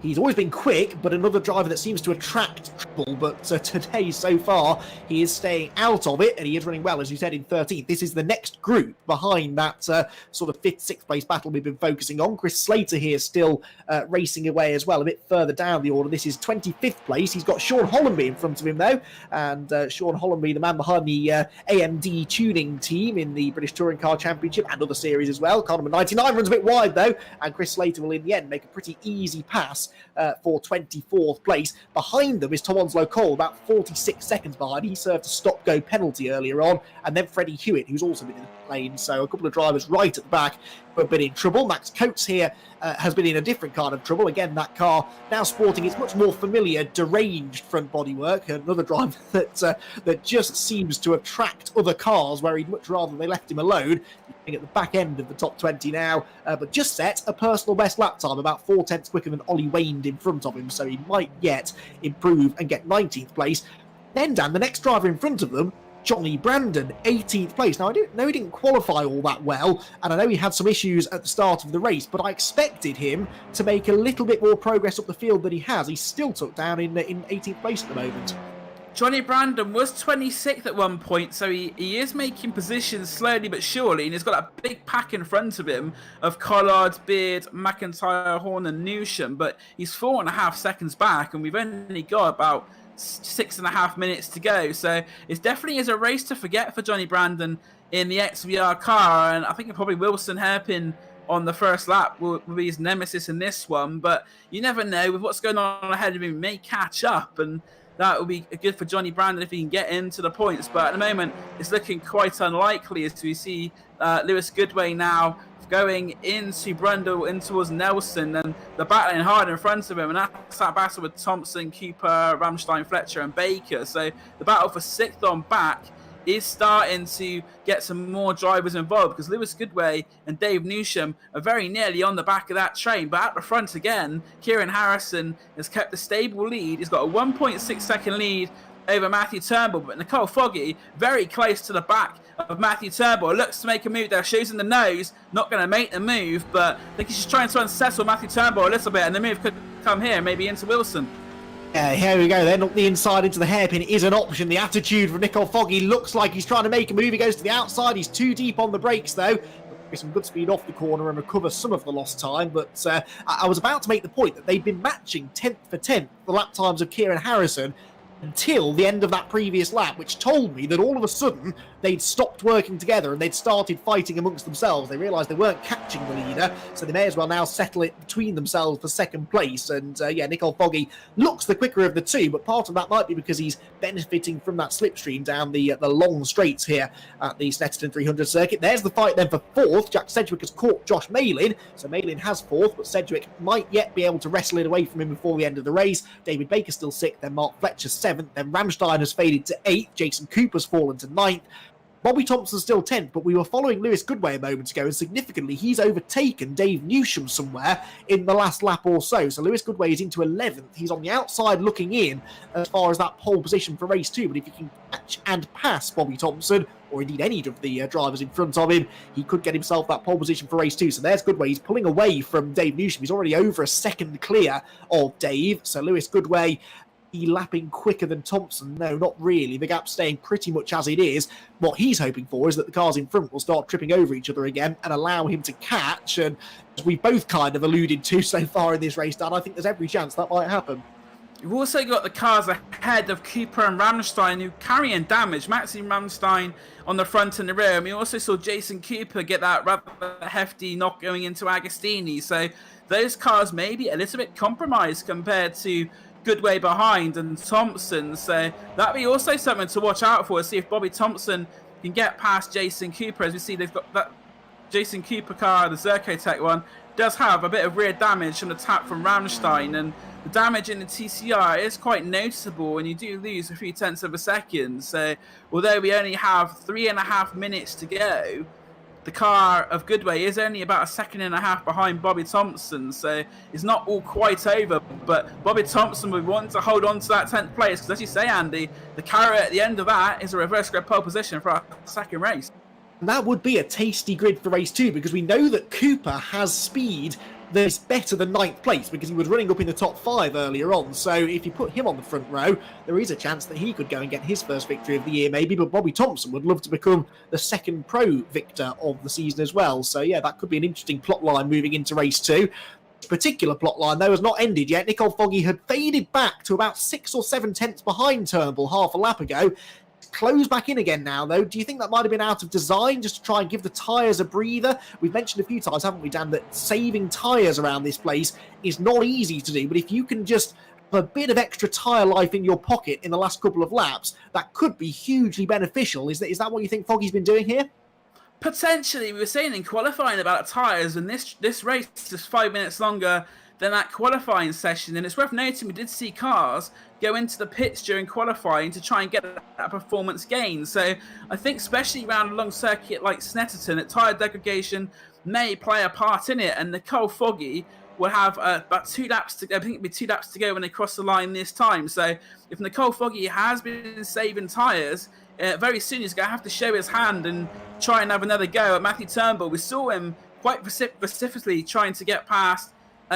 he's always been quick, but another driver that seems to attract trouble. But today, so far, he is staying out of it, and he is running well, as you said, in 13th. This is the next group behind that sort of 5th, 6th place battle we've been focusing on. Chris Slater here still racing away as well, a bit further down the order. This is 25th place. He's got Sean Hollenby in front of him, though, and Sean Hollenby, the man behind the AMD tuning team in the British Touring Car Championship, and other series as well. Car number 99 runs a bit wide though, and Chris Slater will in the end make a pretty easy pass for 24th place. Behind them is Tom Onslow Cole, about 46 seconds behind. He served a stop-go penalty earlier on, and then Freddie Hewitt, who's also been in the lane. So a couple of drivers right at the back who have been in trouble. Max Coates here has been in a different kind of trouble. Again, that car now sporting its much more familiar deranged front bodywork. Another driver that just seems to attract other cars where he'd much rather they left him alone. He's at the back end of the top 20 now, but just set a personal best lap time, about 4/10 quicker than Ollie Waned in front of him, so he might yet improve and get 19th place. Then, Dan, the next driver in front of them, Johnny Brandon, 18th place. Now, I didn't know he didn't qualify all that well, and I know he had some issues at the start of the race, but I expected him to make a little bit more progress up the field than he has. He's still tucked down in 18th place at the moment. Johnny Brandon was 26th at one point, so he is making positions slowly but surely, and he's got a big pack in front of him of Collard, Beard, McIntyre, Horn and Newsham, but he's 4.5 seconds back, and we've only got about 6.5 minutes to go, so it definitely is a race to forget for Johnny Brandon in the XVR car, and I think probably Wilson Hairpin on the first lap will be his nemesis in this one, but you never know, with what's going on ahead of him, he may catch up, and that will be good for Johnny Brandon if he can get into the points. But at the moment, it's looking quite unlikely as we see Lewis Goodway now going into Brundle, in towards Nelson, and they're battling hard in front of him. And that's that battle with Thompson, Cooper, Ramstein, Fletcher, and Baker. So the battle for 6th on back is starting to get some more drivers involved, because Lewis Goodway and Dave Newsham are very nearly on the back of that train. But at the front again, Kieran Harrison has kept a stable lead. He's got a 1.6 second lead over Matthew Turnbull, but Nicole Foggy very close to the back of Matthew Turnbull. Looks to make a move there, shows in the nose, not going to make the move, but I think he's just trying to unsettle Matthew Turnbull a little bit, and the move could come here, maybe into Wilson. Here we go then, up the inside into the hairpin is an option. The attitude from Nicole Foggy looks like he's trying to make a move. He goes to the outside, he's too deep on the brakes though. Some good speed off the corner and recover some of the lost time, but I was about to make the point that they've been matching 10th for 10th the lap times of Kieran Harrison until the end of that previous lap, which told me that all of a sudden they'd stopped working together and they'd started fighting amongst themselves. They realised they weren't catching the leader, so they may as well now settle it between themselves for 2nd place. And yeah, Nicole Foggy looks the quicker of the two, but part of that might be because he's benefiting from that slipstream down the long straights here at the Snetterton 300 circuit. There's the fight then for 4th. Jack Sedgwick has caught Josh Malin, so Malin has 4th, but Sedgwick might yet be able to wrestle it away from him before the end of the race. David Baker still 6th, then Mark Fletcher 7th, then Ramstein has faded to 8th, Jason Cooper's fallen to 9th. Bobby Thompson's still 10th, but we were following Lewis Goodway a moment ago, and significantly, he's overtaken Dave Newsham somewhere in the last lap or so. So Lewis Goodway is into 11th. He's on the outside looking in as far as that pole position for race 2. But if he can catch and pass Bobby Thompson, or indeed any of the drivers in front of him, he could get himself that pole position for race 2. So there's Goodway. He's pulling away from Dave Newsham. He's already over a second clear of Dave. So Lewis Goodway, he lapping quicker than Thompson? No, not really. The gap's staying pretty much as it is. What he's hoping for is that the cars in front will start tripping over each other again and allow him to catch. And as we both kind of alluded to so far in this race, Dan, I think there's every chance that might happen. You've also got the cars ahead of Cooper and Ramstein who carrying damage. Maxi Ramstein on the front and the rear. And we also saw Jason Cooper get that rather hefty knock going into Agostini. So those cars may be a little bit compromised compared to Goodway behind and Thompson. So that'd be also something to watch out for. See if Bobby Thompson can get past Jason Cooper. As we see, they've got that Jason Cooper car, the Zerkotech one, does have a bit of rear damage from the tap from Ramstein, and the damage in the TCR is quite noticeable, and you do lose a few tenths of a second. So although we only have 3.5 minutes to go, the car of Goodway is only about 1.5 seconds behind Bobby Thompson, so it's not all quite over. But Bobby Thompson would want to hold on to that 10th place, because as you say, Andy, the carrot at the end of that is a reverse grid pole position for our second race. And that would be a tasty grid for race 2, because we know that Cooper has speed that is better than 9th place, because he was running up in the top 5 earlier on. So if you put him on the front row, there is a chance that he could go and get his first victory of the year maybe, but Bobby Thompson would love to become the second pro victor of the season as well. So yeah, that could be an interesting plot line moving into race 2. This particular plot line, though, has not ended yet. Nicole Foggy had faded back to about 6 or 7 tenths behind Turnbull half a lap ago. Close back in again now, though. Do you think that might have been out of design, just to try and give the tyres a breather? We've mentioned a few times, haven't we, Dan, that saving tyres around this place is not easy to do, but if you can just have a bit of extra tyre life in your pocket in the last couple of laps, that could be hugely beneficial. Is that what you think Foggy's been doing here? Potentially. We were saying in qualifying about tyres, and this race is just 5 minutes longer than that qualifying session, and it's worth noting we did see cars go into the pits during qualifying to try and get that performance gain. So I think especially around a long circuit like Snetterton, that tyre degradation may play a part in it, and Nicole Foggy will have about 2 laps to go. I think it'll be 2 laps to go when they cross the line this time. So if Nicole Foggy has been saving tyres, very soon he's going to have to show his hand and try and have another go at Matthew Turnbull. We saw him quite vociferously trying to get past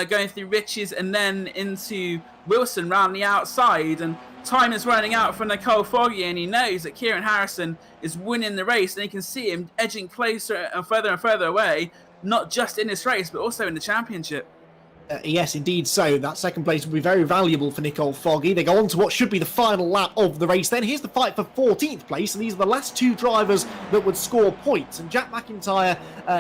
going through Riches and then into Wilson round the outside, and time is running out for Nicole Foggy, and he knows that Kieran Harrison is winning the race, and he can see him edging closer and further away, not just in this race but also in the championship. Yes, indeed so. That second place will be very valuable for Nicole Foggy. They go on to what should be the final lap of the race then. Here's the fight for 14th place, and these are the last 2 drivers that would score points. And Jack McIntyre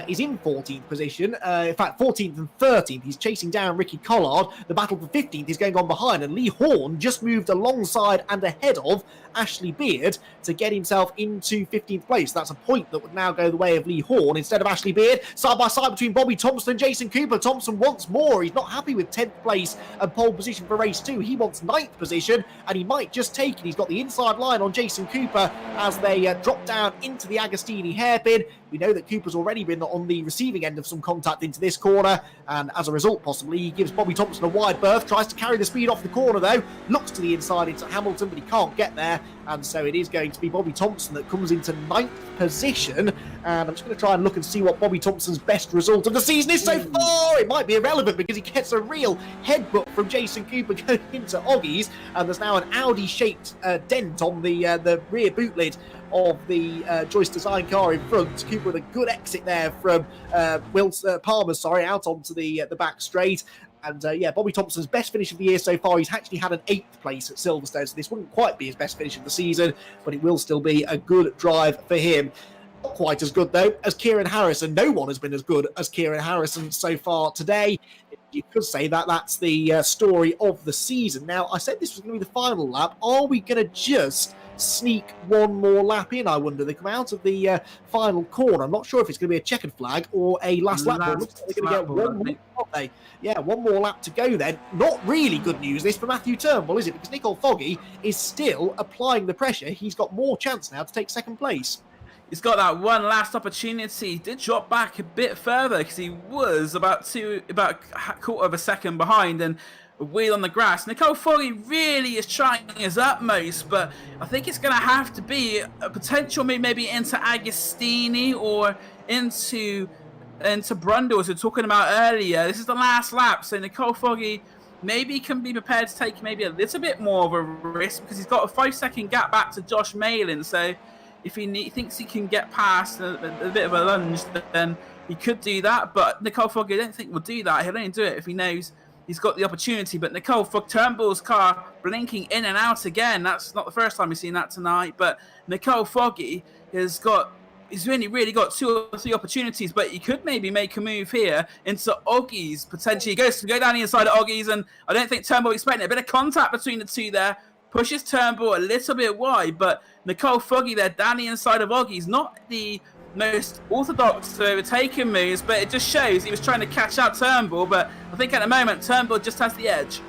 is in 14th position. In fact, 14th and 13th. He's chasing down Ricky Collard. The battle for 15th is going on behind, and Lee Horn just moved alongside and ahead of Ashley Beard to get himself into 15th place. That's a point that would now go the way of Lee Horn instead of Ashley Beard. Side by side between Bobby Thompson and Jason Cooper. Thompson wants more. He's not happy with 10th place and pole position for race 2. He wants 9th position, and he might just take it. He's got the inside line on Jason Cooper as they drop down into the Agostini hairpin. We know that Cooper's already been on the receiving end of some contact into this corner, and as a result, possibly, he gives Bobby Thompson a wide berth, tries to carry the speed off the corner, though, looks to the inside into Hamilton, but he can't get there, and so it is going to be Bobby Thompson that comes into 9th position, and I'm just going to try and look and see what Bobby Thompson's best result of the season is so far. It might be irrelevant because he gets a real headbutt from Jason Cooper going into Oggies, and there's now an Audi-shaped dent on the rear boot lid of the Joyce Design car in front. Cooper with a good exit there from Palmer, out onto the back straight. And Bobby Thompson's best finish of the year so far. He's actually had an 8th place at Silverstone, so this wouldn't quite be his best finish of the season, but it will still be a good drive for him. Not quite as good, though, as Kieran Harrison. No one has been as good as Kieran Harrison so far today. You could say that that's the story of the season. Now, I said this was going to be the final lap. Are we going to just sneak one more lap in, I wonder? They come out of the final corner. I'm not sure if it's going to be a checkered flag or a last lap. It looks like they're going to get one more, aren't they? Yeah, one more lap to go then. Not really good news this for Matthew Turnbull, is it? Because Nicole Foggy is still applying the pressure. He's got more chance now to take second place. he's got that one last opportunity. He did drop back a bit further because he was about a quarter of a second behind and a wheel on the grass. Nicole Foggy really is trying his utmost, but I think it's going to have to be a potential maybe into Agostini or into Brundle, as we were talking about earlier. This is the last lap, so Nicole Foggy maybe can be prepared to take maybe a little bit more of a risk because he's got a 5-second gap back to Josh Malin. So if he thinks he can get past a bit of a lunge, then he could do that. But Nicole Foggy, I don't think will do that. He'll only do it if he knows he's got the opportunity. But Nicole Fogg, Turnbull's car blinking in and out again. That's not the first time we've seen that tonight. But Nicole Foggy he's really got 2 or 3 opportunities, but he could maybe make a move here into Oggies, potentially. He goes to go down the inside of Oggies, and I don't think Turnbull expecting it. A bit of contact between the two there. Pushes Turnbull a little bit wide, but Nicole Foggy there down the inside of Oggies. Not the most orthodox overtaking moves, but it just shows he was trying to catch out Turnbull, but I think at the moment Turnbull just has the edge.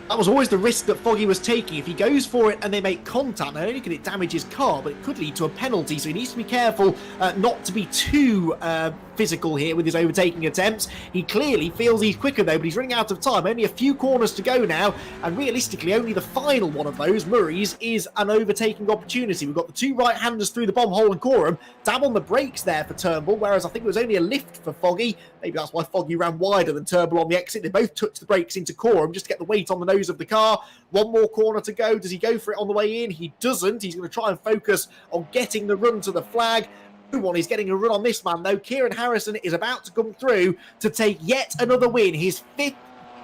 That was always the risk that Foggy was taking. If he goes for it and they make contact, not only can it damage his car, but it could lead to a penalty. So he needs to be careful not to be too physical here with his overtaking attempts. He clearly feels he's quicker though, but he's running out of time. Only a few corners to go now, and realistically only the final one of those, Murray's, is an overtaking opportunity. We've got the 2 right-handers through the bomb hole and Coram. Dab on the brakes there for Turnbull, whereas I think it was only a lift for Foggy. Maybe that's why Foggy ran wider than Turnbull on the exit. They both touched the brakes into Coram just to get the weight on the nose of the car. One more corner to go. Does he go for it on the way in? He doesn't. He's going to try and focus on getting the run to the flag. No one is getting a run on this man, though. Kieran Harrison is about to come through to take yet another win, his 5th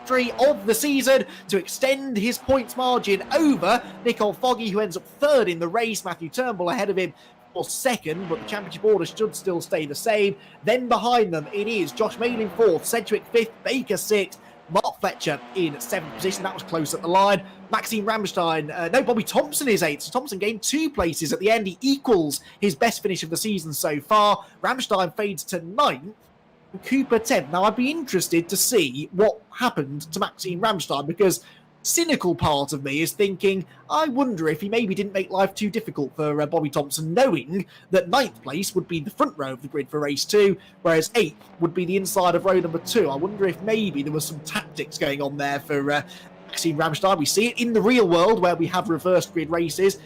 victory of the season, to extend his points margin over Nicole Foggy, who ends up 3rd in the race. Matthew Turnbull ahead of him for 2nd, but the championship order should still stay the same. Then behind them, it is Josh Malin 4th, Sedgwick 5th, Baker 6th, Mark Fletcher in 7th position. That was close at the line. Maxime Ramstein, Bobby Thompson is 8th. So Thompson gained 2 places at the end. He equals his best finish of the season so far. Ramstein fades to 9th. Cooper 10th. Now, I'd be interested to see what happened to Maxime Ramstein, because cynical part of me is thinking, I wonder if he maybe didn't make life too difficult for Bobby Thompson, knowing that 9th place would be the front row of the grid for race 2, whereas 8th would be the inside of row number 2. I wonder if maybe there was some tactics going on there for Maxime Ramstein. We see it in the real world where we have reversed grid races.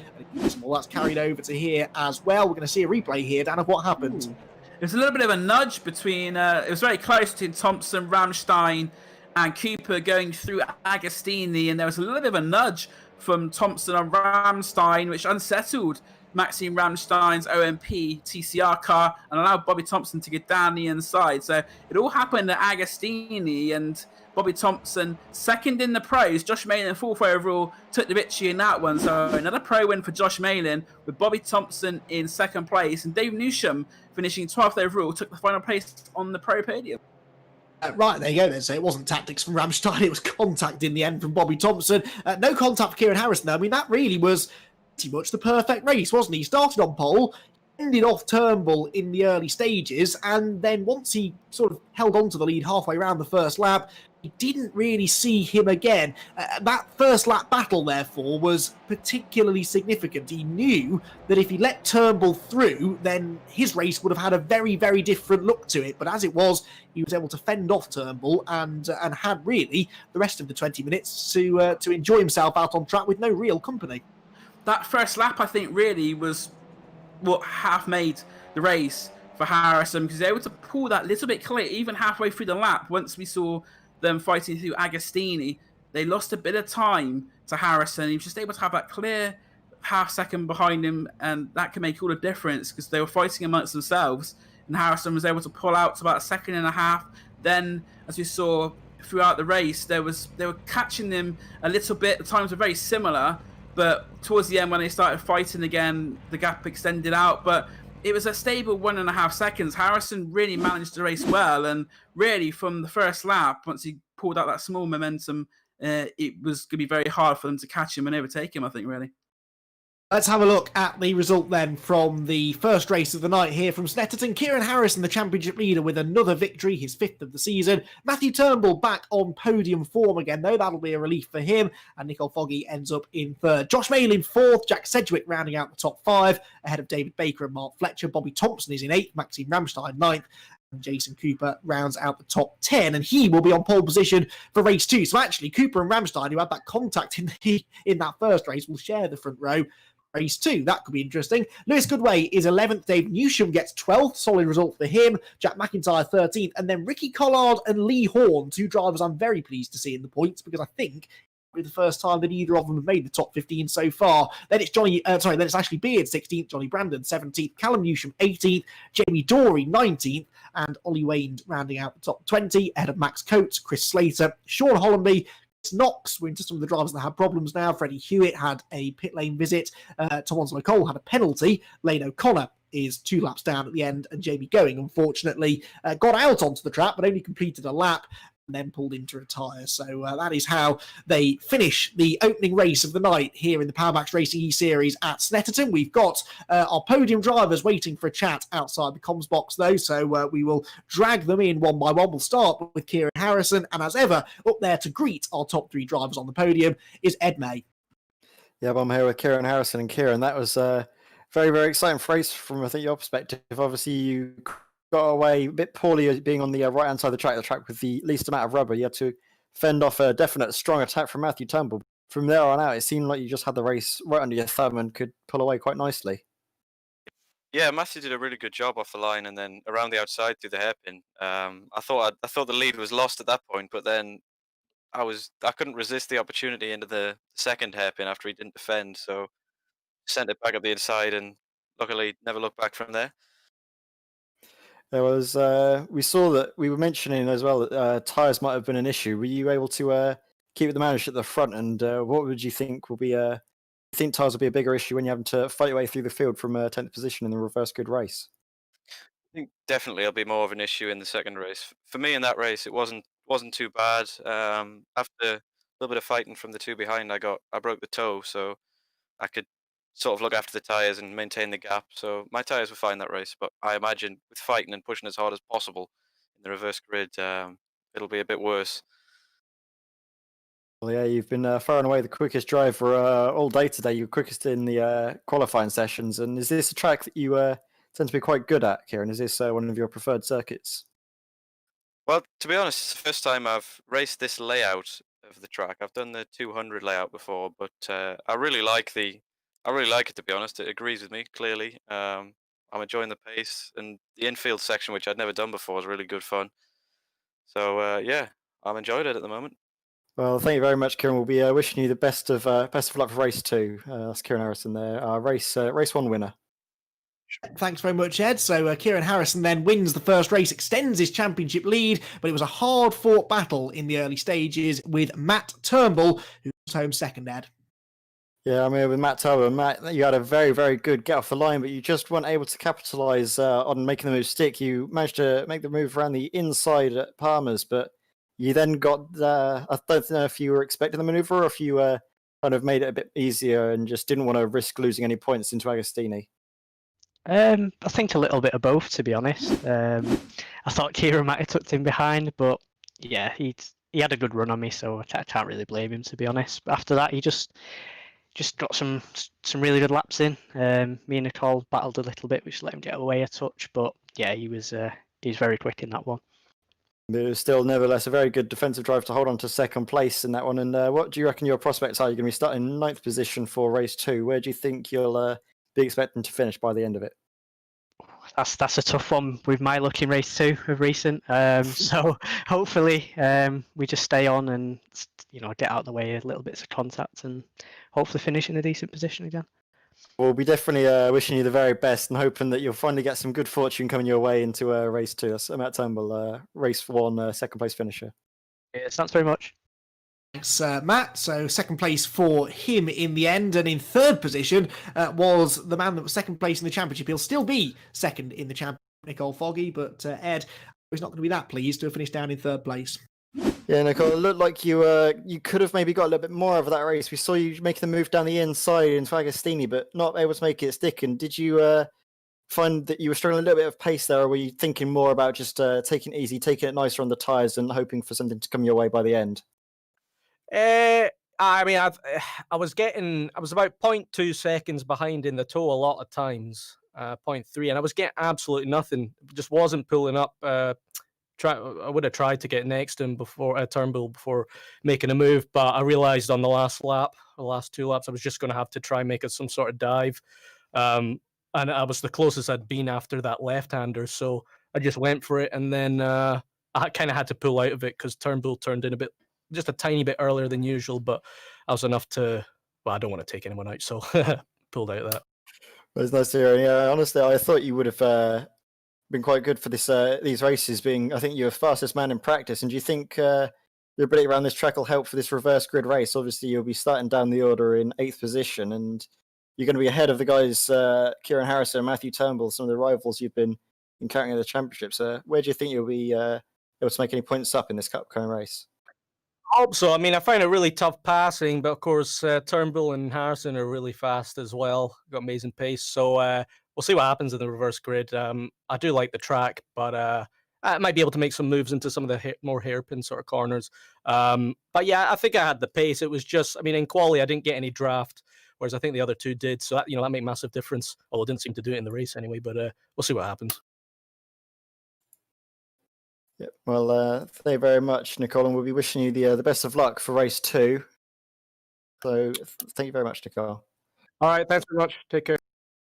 Well, that's carried over to here as well. We're going to see a replay here, Dan, of what happened. There's a little bit of a nudge between, it was very close to Thompson, Ramstein, and Cooper going through Agostini, and there was a little bit of a nudge from Thompson and Ramstein, which unsettled Maxime Ramstein's OMP TCR car and allowed Bobby Thompson to get down the inside. So it all happened at Agostini, and Bobby Thompson 2nd in the pros. Josh Malin 4th overall, took the victory in that one. So another pro win for Josh Malin, with Bobby Thompson in 2nd place, and Dave Newsham finishing 12th overall, took the final place on the pro podium. Right, there you go then. So it wasn't tactics from Ramstein, it was contact in the end from Bobby Thompson. No contact for Kieran Harrison, though. I mean, that really was pretty much the perfect race, wasn't he? He started on pole, ended off Turnbull in the early stages, and then once he sort of held on to the lead halfway around the first lap, we didn't really see him again. That first lap battle, therefore, was particularly significant. He knew that if he let Turnbull through, then his race would have had a very, very different look to it. But as it was, he was able to fend off Turnbull and had really the rest of the 20 minutes to enjoy himself out on track with no real company. That first lap, I think, really was what half made the race for Harrison, because they were able to pull that little bit clear, even halfway through the lap. Once we saw them fighting through Agostini, they lost a bit of time to Harrison. He was just able to have that clear half-second behind him, and that can make all the difference, because they were fighting amongst themselves, and Harrison was able to pull out to about a 1.5 seconds. Then, as we saw throughout the race, they were catching them a little bit. The times were very similar, but towards the end, when they started fighting again, the gap extended out. But it was a stable 1.5 seconds. Harrison really managed the race well, and really from the first lap, once he pulled out that small momentum, it was going to be very hard for them to catch him and overtake him, I think, really. Let's have a look at the result then from the first race of the night here from Snetterton. Kieran Harrison, the championship leader, with another victory, his 5th of the season. Matthew Turnbull back on podium form again, though. That'll be a relief for him. And Nicole Foggy ends up in 3rd. Josh Malin 4th. Jack Sedgwick rounding out the top 5, ahead of David Baker and Mark Fletcher. Bobby Thompson is in 8th. Maxime Ramstein 9th. And Jason Cooper rounds out the top 10, and he will be on pole position for race 2. So actually, Cooper and Ramstein, who had that contact in that first race, will share the front row. Race 2, that could be interesting. Lewis Goodway is 11th. Dave Newsham gets 12th. Solid result for him. Jack McIntyre 13th. And then Ricky Collard and Lee Horn, 2 drivers I'm very pleased to see in the points, because I think it'll be the first time that either of them have made the top 15 so far. Then it's then it's Ashley Beard 16th, Johnny Brandon 17th, Callum Newsham 18th, Jamie Dorey 19th, and Ollie Wayne rounding out the top 20, ahead of Max Coates, Chris Slater, Sean Hollenby, Knox. We're into some of the drivers that have problems now. Freddie Hewitt had a pit lane visit. Tom Onslow Cole had a penalty. Lane O'Connor is 2 laps down at the end, and Jamie Going, unfortunately, got out onto the track, but only completed a lap and then pulled into a tyre. So that is how they finish the opening race of the night here in the PowerMaxed Racing eSeries at Snetterton. We've got our podium drivers waiting for a chat outside the comms box, though, so we will drag them in one by one. We'll start with Kieran Harrison, and as ever, up there to greet our top 3 drivers on the podium is Ed May. Yeah, well, I'm here with Kieran Harrison, and Kieran, that was a very, very exciting race from, I think, your perspective. Obviously, you got away a bit poorly being on the right-hand side of the track with the least amount of rubber. You had to fend off a definite strong attack from Matthew Turnbull. From there on out, it seemed like you just had the race right under your thumb and could pull away quite nicely. Yeah, Matthew did a really good job off the line, and then around the outside through the hairpin. I thought the lead was lost at that point, but then I couldn't resist the opportunity into the second hairpin after he didn't defend, so sent it back up the inside, and luckily never looked back from there. There was we saw that we were mentioning as well that tyres might have been an issue. Were you able to keep the managed at the front? And what would you think will be think tyres will be a bigger issue when you're having to fight your way through the field from 10th position in the reverse grid race? I think definitely it'll be more of an issue in the second race. For me in that race, it wasn't too bad. After a little bit of fighting from the 2 behind, I broke the toe, so I could sort of look after the tyres and maintain the gap. So my tyres were fine that race, but I imagine with fighting and pushing as hard as possible in the reverse grid, it'll be a bit worse. Well, yeah, you've been far and away the quickest driver all day today. You're quickest in the qualifying sessions. And is this a track that you tend to be quite good at, Kieran? Is this one of your preferred circuits? Well, to be honest, it's the first time I've raced this layout of the track. I've done the 200 layout before, but I really like it, to be honest. It agrees with me clearly. I'm enjoying the pace, and the infield section, which I'd never done before, is really good fun. So yeah, I'm enjoying it at the moment. Well, thank you very much, Kieran. We'll be wishing you the best of luck for race 2. That's Kieran Harrison there, our race 1 winner. Thanks very much, Ed. So Kieran Harrison then wins the first race, extends his championship lead, but it was a hard-fought battle in the early stages with Matt Turnbull, who was home second, Ed. Yeah, I mean, with Matt Turnbull, Matt, you had a very, very good get off the line, but you just weren't able to capitalise on making the move stick. You managed to make the move around the inside at Palmer's, but you then got, I don't know if you were expecting the manoeuvre or if you kind of made it a bit easier and just didn't want to risk losing any points into Agostini. I think a little bit of both, to be honest. I thought Kieran might have tucked him behind, but yeah, he had a good run on me, so I can't really blame him, to be honest. But after that, he just got some really good laps in. Me and Nicole battled a little bit, which let him get away a touch, but yeah, he was very quick in that one. But it was still, nevertheless, a very good defensive drive to hold on to second place in that one. And what do you reckon your prospects are? You're going to be starting 9th position for race 2. Where do you think you'll be expecting to finish by the end of it? That's a tough one with my luck in race 2 of recent. So hopefully we just stay on and get out of the way a little bits of contact and hopefully finish in a decent position again. We'll be definitely wishing you the very best and hoping that you'll finally get some good fortune coming your way into race 2. That's Matt Turnbull, race 1, second place finisher. Yes, thanks very much. Thanks, Matt. So second place for him in the end, and in third position was the man that was second place in the championship. He'll still be second in the championship, Nicole Foggy, but Ed is not going to be that pleased to have finished down in third place. Yeah, Nicole, it looked like you could have maybe got a little bit more of that race. We saw you making the move down the inside into Agostini, but not able to make it stick. And did you find that you were struggling a little bit of pace there, or were you thinking more about just taking it easy, taking it nicer on the tyres, and hoping for something to come your way by the end? I mean, I was about 0.2 seconds behind in the tow a lot of times, 0.3, and I was getting absolutely nothing. Just wasn't pulling up. I would have tried to get next to him before Turnbull before making a move, but I realised on the last 2 laps, I was just going to have to try and make some sort of dive. And I was the closest I'd been after that left-hander, so I just went for it, and then I kind of had to pull out of it because Turnbull turned in just a tiny bit earlier than usual, but I was enough to. Well, I don't want to take anyone out, so pulled out of that. It was nice to hear. Yeah, honestly, I thought you would have been quite good for these races. Being, I think you're the fastest man in practice. And do you think your ability around this track will help for this reverse grid race? Obviously, you'll be starting down the order in 8th position, and you're going to be ahead of the guys Kieran Harrison and Matthew Turnbull, some of the rivals you've been encountering in the championships. Where do you think you'll be able to make any points up in this upcoming race? I hope so. I mean, I find it really tough passing, but of course, Turnbull and Harrison are really fast as well. Got amazing pace. So we'll see what happens in the reverse grid. I do like the track, but I might be able to make some moves into some of the more hairpin sort of corners. But yeah, I think I had the pace. It was just, I mean, in quali, I didn't get any draft, whereas I think the other two did. So that made a massive difference. Although it didn't seem to do it in the race anyway, but we'll see what happens. Yeah, well, thank you very much, Nicole, and we'll be wishing you the best of luck for race 2. So thank you very much, Nicole. All right, thanks very much. Take care.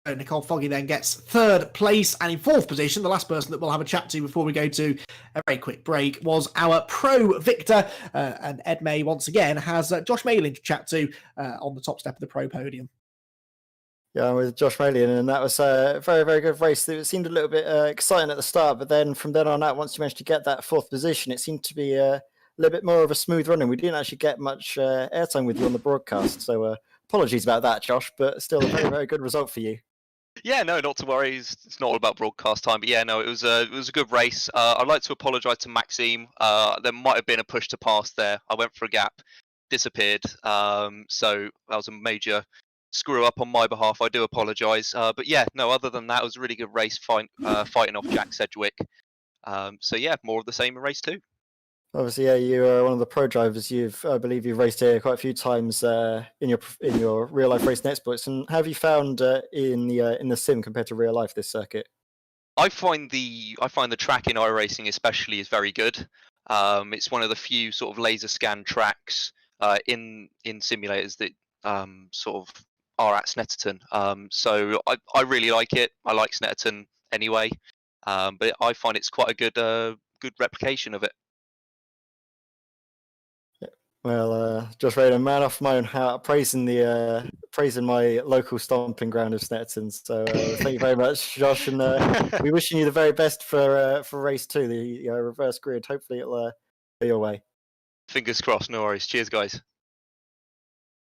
Nicole Foggy then gets 3rd place, and in 4th position, the last person that we'll have a chat to before we go to a very quick break was our pro Victor, and Ed May once again has Josh Malin to chat to on the top step of the pro podium. Yeah, I'm with Josh Malin, and that was a very, very good race. It seemed a little bit exciting at the start, but then from then on out, once you managed to get that 4th position, it seemed to be a little bit more of a smooth running. We didn't actually get much airtime with you on the broadcast, so apologies about that, Josh, but still a very, very good result for you. Yeah, no, not to worry. It's not all about broadcast time, but yeah, no, it was a good race. I'd like to apologise to Maxime. There might have been a push to pass there. I went for a gap, disappeared. So that was a major screw up on my behalf. I do apologise. But yeah, no, other than that, it was a really good race fighting off Jack Sedgwick. So yeah, more of the same in race 2. Obviously, yeah, you are one of the pro drivers. I believe you've raced here quite a few times in your real life racing exploits. And how have you found in the sim compared to real life this circuit? I find the track in iRacing especially is very good. It's one of the few sort of laser scan tracks in simulators that sort of are at Snetterton. So I really like it. I like Snetterton anyway, but I find it's quite a good replication of it. Well, Josh Rader, man off my own hat, praising my local stomping ground of Snetterton. So thank you very much, Josh, and we're wishing you the very best for race 2, the reverse grid. Hopefully it'll go your way. Fingers crossed. No worries. Cheers, guys.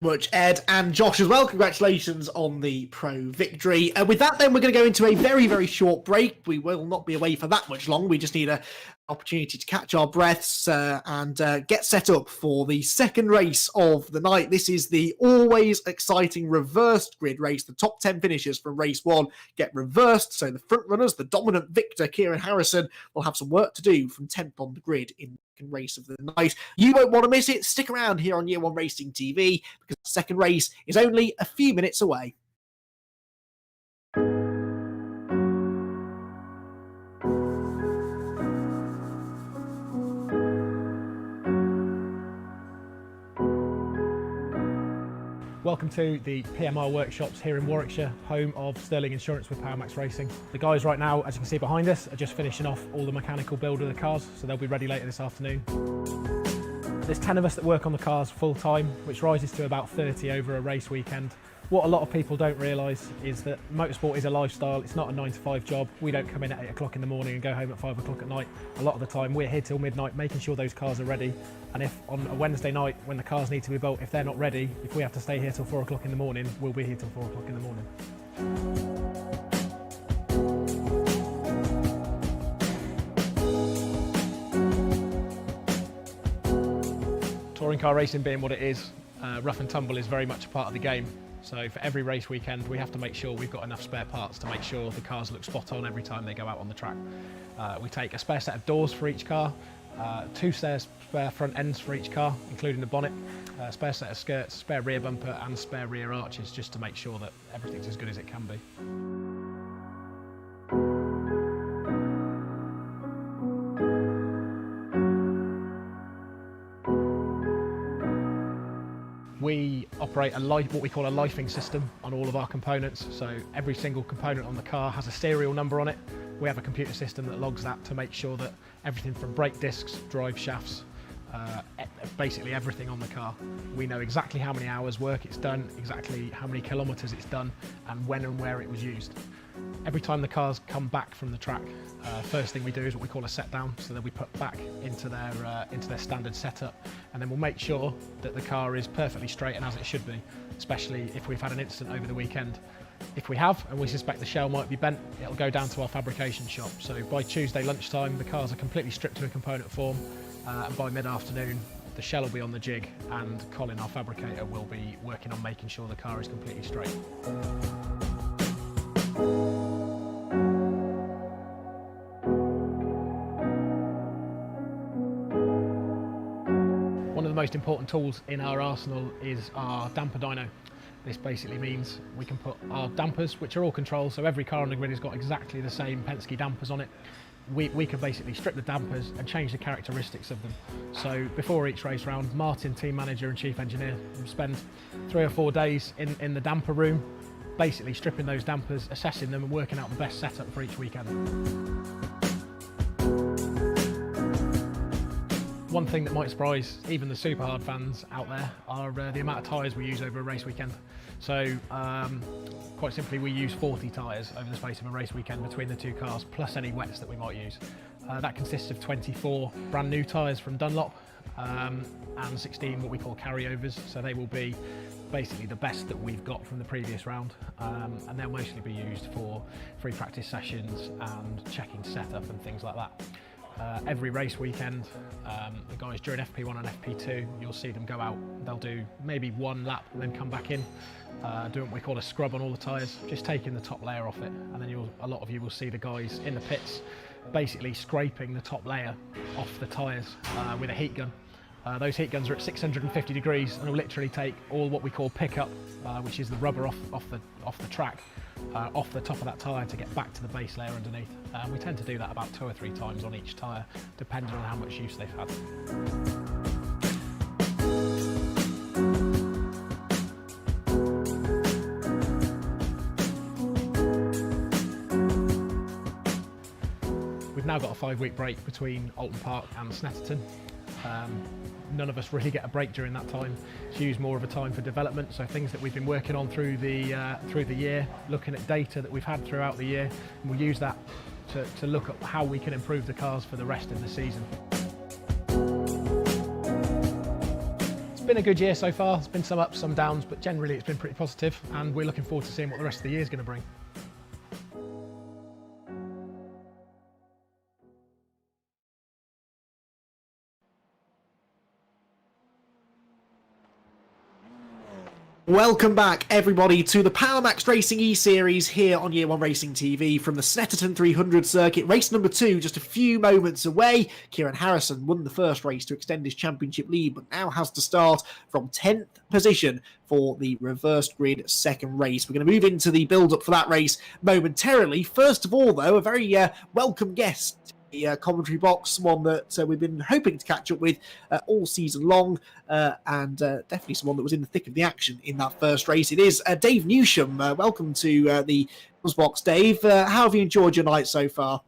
Much Ed and Josh as well. Congratulations on the pro victory. With that, then we're going to go into a very, very short break. We will not be away for that much long. We just need an opportunity to catch our breaths and get set up for the second race of the night. This is the always exciting reversed grid race. The top 10 finishers from race 1 get reversed. So the front runners, the dominant Victor, Kieran Harrison, will have some work to do from 10th on the grid in race of the night. You won't want to miss it. Stick around here on Year One Racing TV because the second race is only a few minutes away. Welcome to the PMR workshops here in Warwickshire, home of Sterling Insurance with PowerMaxed Racing. The guys right now, as you can see behind us, are just finishing off all the mechanical build of the cars, so they'll be ready later this afternoon. There's 10 of us that work on the cars full time, which rises to about 30 over a race weekend. What a lot of people don't realise is that motorsport is a lifestyle, it's not a 9 to 5 job. We don't come in at 8 o'clock in the morning and go home at 5 o'clock at night. A lot of the time we're here till midnight making sure those cars are ready. And if on a Wednesday night when the cars need to be built, if they're not ready, if we have to stay here till 4 o'clock in the morning, we'll be here till 4 o'clock in the morning. touring car racing being what it is, rough and tumble is very much a part of the game. So for every race weekend, we have to make sure we've got enough spare parts to make sure the cars look spot on every time they go out on the track. We take a spare set of doors for each car, 2 spare front ends for each car, including the bonnet, a spare set of skirts, spare rear bumper and spare rear arches, just to make sure that everything's as good as it can be. We operate what we call a lifing system on all of our components. So every single component on the car has a serial number on it. We have a computer system that logs that to make sure that everything from brake discs, drive shafts, basically everything on the car. We know exactly how many hours work it's done, exactly how many kilometers it's done, and when and where it was used. Every time the cars come back from the track, first thing we do is what we call a set down, so that we put back into their standard setup, and then we'll make sure that the car is perfectly straight and as it should be, especially if we've had an incident over the weekend. If we have, and we suspect the shell might be bent, it'll go down to our fabrication shop. So by Tuesday lunchtime, the cars are completely stripped to a component form, and by mid-afternoon, the shell will be on the jig, and Colin, our fabricator, will be working on making sure the car is completely straight. One of the most important tools in our arsenal is our damper dyno. This basically means we can put our dampers, which are all controlled, so every car on the grid has got exactly the same Penske dampers on it. We can basically strip the dampers and change the characteristics of them. So before each race round, Martin, team manager and chief engineer, will spend 3 or 4 days in the damper room, basically stripping those dampers, assessing them and working out the best setup for each weekend. One thing that might surprise even the super hard fans out there are the amount of tyres we use over a race weekend. So quite simply, we use 40 tyres over the space of a race weekend between the 2 cars, plus any wets that we might use. That consists of 24 brand new tyres from Dunlop and 16 what we call carryovers. So they will be basically the best that we've got from the previous round, and they'll mostly be used for free practice sessions and checking setup and things like that. Every race weekend, the guys during FP1 and FP2, you'll see them go out. They'll do maybe 1 lap and then come back in, doing what we call a scrub on all the tyres, just taking the top layer off it. And then a lot of you will see the guys in the pits basically scraping the top layer off the tyres with a heat gun. Those heat guns are at 650 degrees and will literally take all what we call pickup, which is the rubber off the track, off the top of that tyre to get back to the base layer underneath. We tend to do that about 2 or 3 times on each tyre, depending on how much use they've had. We've now got a 5-week break between Alton Park and Snetterton. None of us really get a break during that time. It's used more of a time for development, so things that we've been working on through the year, looking at data that we've had throughout the year, and we'll use that to look at how we can improve the cars for the rest of the season. It's been a good year so far. There's been some ups, some downs, but generally it's been pretty positive, and we're looking forward to seeing what the rest of the year is going to bring. Welcome back, everybody, to the PowerMaxed Racing eSeries here on Year One Racing TV from the Snetterton 300 circuit. Race number 2, just a few moments away. Kieran Harrison won the first race to extend his championship lead, but now has to start from 10th position for the reversed grid second race. We're going to move into the build-up for that race momentarily. First of all, though, a very welcome guest. The commentary box, one that we've been hoping to catch up with all season long, and definitely someone that was in the thick of the action in that first race. It is Dave Newsham. Welcome to the box, Dave. How have you enjoyed your night so far?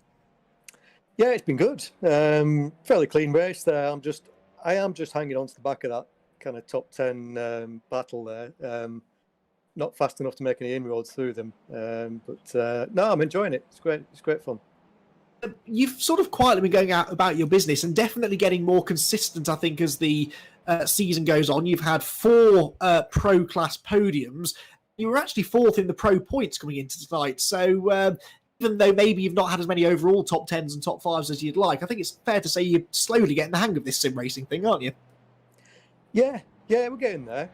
Yeah, it's been good. Fairly clean race there. I am just hanging on to the back of that kind of top 10 battle there. Not fast enough to make any inroads through them, but no, I'm enjoying it. It's great. It's great fun. You've sort of quietly been going out about your business and definitely getting more consistent, I think, as the season goes on. You've had 4 pro class podiums. You were actually 4th in the pro points coming into tonight. So even though maybe you've not had as many overall top 10s and top 5s as you'd like, I think it's fair to say you're slowly getting the hang of this sim racing thing, aren't you? Yeah, we're getting there.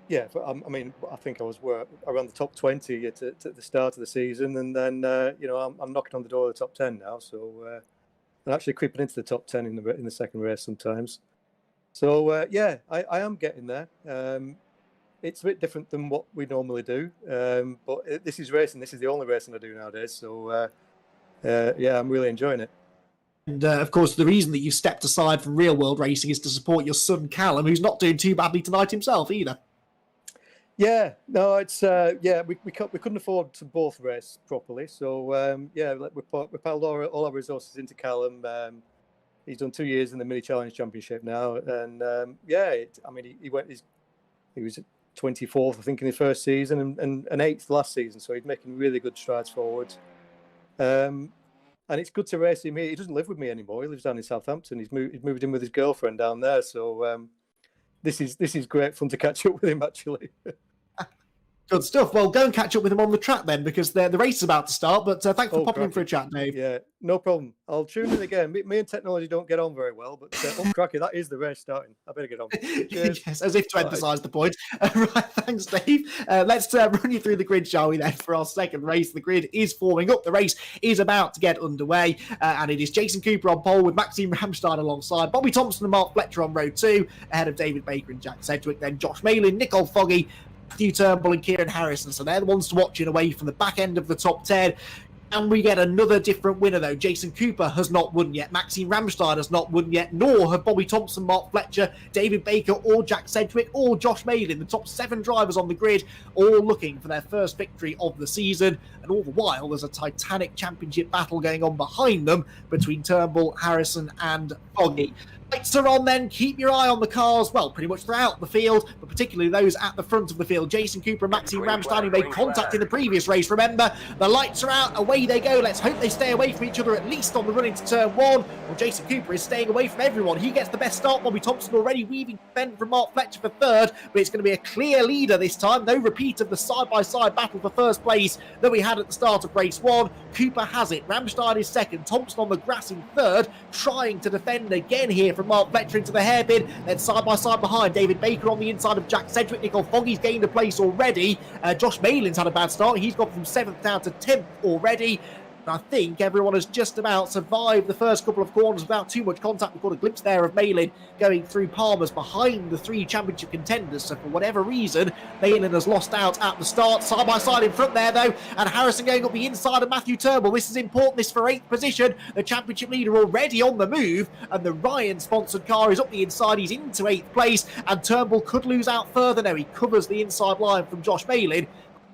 Yeah, but I mean, I think I was around the top 20 at the start of the season, and then I'm knocking on the door of the top 10 now. So I'm actually creeping into the top 10 in the second race sometimes. So yeah, I am getting there. It's a bit different than what we normally do, but this is racing. This is the only racing I do nowadays. So yeah, I'm really enjoying it. And of course, the reason that you stepped aside from real world racing is to support your son Callum, who's not doing too badly tonight himself either. Yeah, no, it's we couldn't afford to both race properly, so yeah, we piled all our resources into Callum. He's done 2 years in the Mini Challenge Championship now, and yeah, I mean, he was 24th, I think, in his first season, and 8th last season, so he's making really good strides forward. And it's good to race him here. He doesn't live with me anymore. He lives down in Southampton. He's moved in with his girlfriend down there. So this is great fun to catch up with him, actually. Good stuff. Well, go and catch up with him on the track then, because the race is about to start. But thanks for popping in for a chat, Dave. Yeah, no problem. I'll tune in again. Me and technology don't get on very well, but cracky, that is the race starting. I better get on. Yes, as if to emphasise the point. Right, thanks, Dave. Let's run you through the grid, shall we, then, for our second race. The grid is forming up. The race is about to get underway, and it is Jason Cooper on pole with Maxime Ramstein alongside Bobby Thompson and Mark Fletcher on row 2, ahead of David Baker and Jack Sedgwick. Then Josh Malin, Nicole Foggy, Matthew Turnbull and Kieran Harrison. So they're the ones to watch in away from the back end of the top 10. And we get another different winner, though. Jason Cooper has not won yet. Maxime Ramstein has not won yet, nor have Bobby Thompson, Mark Fletcher, David Baker, or Jack Sedgwick, or Josh Malin. The top 7 drivers on the grid, all looking for their first victory of the season. And all the while, there's a titanic championship battle going on behind them between Turnbull, Harrison, and Foggy. Lights are on then. Keep your eye on the cars, well, pretty much throughout the field, but particularly those at the front of the field. Jason Cooper and Maxime Ramstein, who made contact in the previous race, remember. The lights are out. Away they go. Let's hope they stay away from each other, at least on the run into turn 1. Well, Jason Cooper is staying away from everyone. He gets the best start. Bobby Thompson already weaving defend from Mark Fletcher for 3rd, but it's going to be a clear leader this time. No repeat of the side-by-side battle for first place that we had at the start of race 1. Cooper has it. Ramstein is 2nd. Thompson on the grass in 3rd, trying to defend again here from Mark Fletcher into the hairpin. Then side by side behind, David Baker on the inside of Jack Sedgwick. Nicole Foggy's gained a place already. Josh Malin's had a bad start. He's gone from 7th down to 10th already. I think everyone has just about survived the first couple of corners without too much contact. We've got a glimpse there of Malin going through Palmer's behind the 3 championship contenders. So for whatever reason, Malin has lost out at the start. Side by side in front there, though. And Harrison going up the inside of Matthew Turnbull. This is important. This for 8th position. The championship leader already on the move. And the Ryan-sponsored car is up the inside. He's into 8th place. And Turnbull could lose out further. No, he covers the inside line from Josh Malin.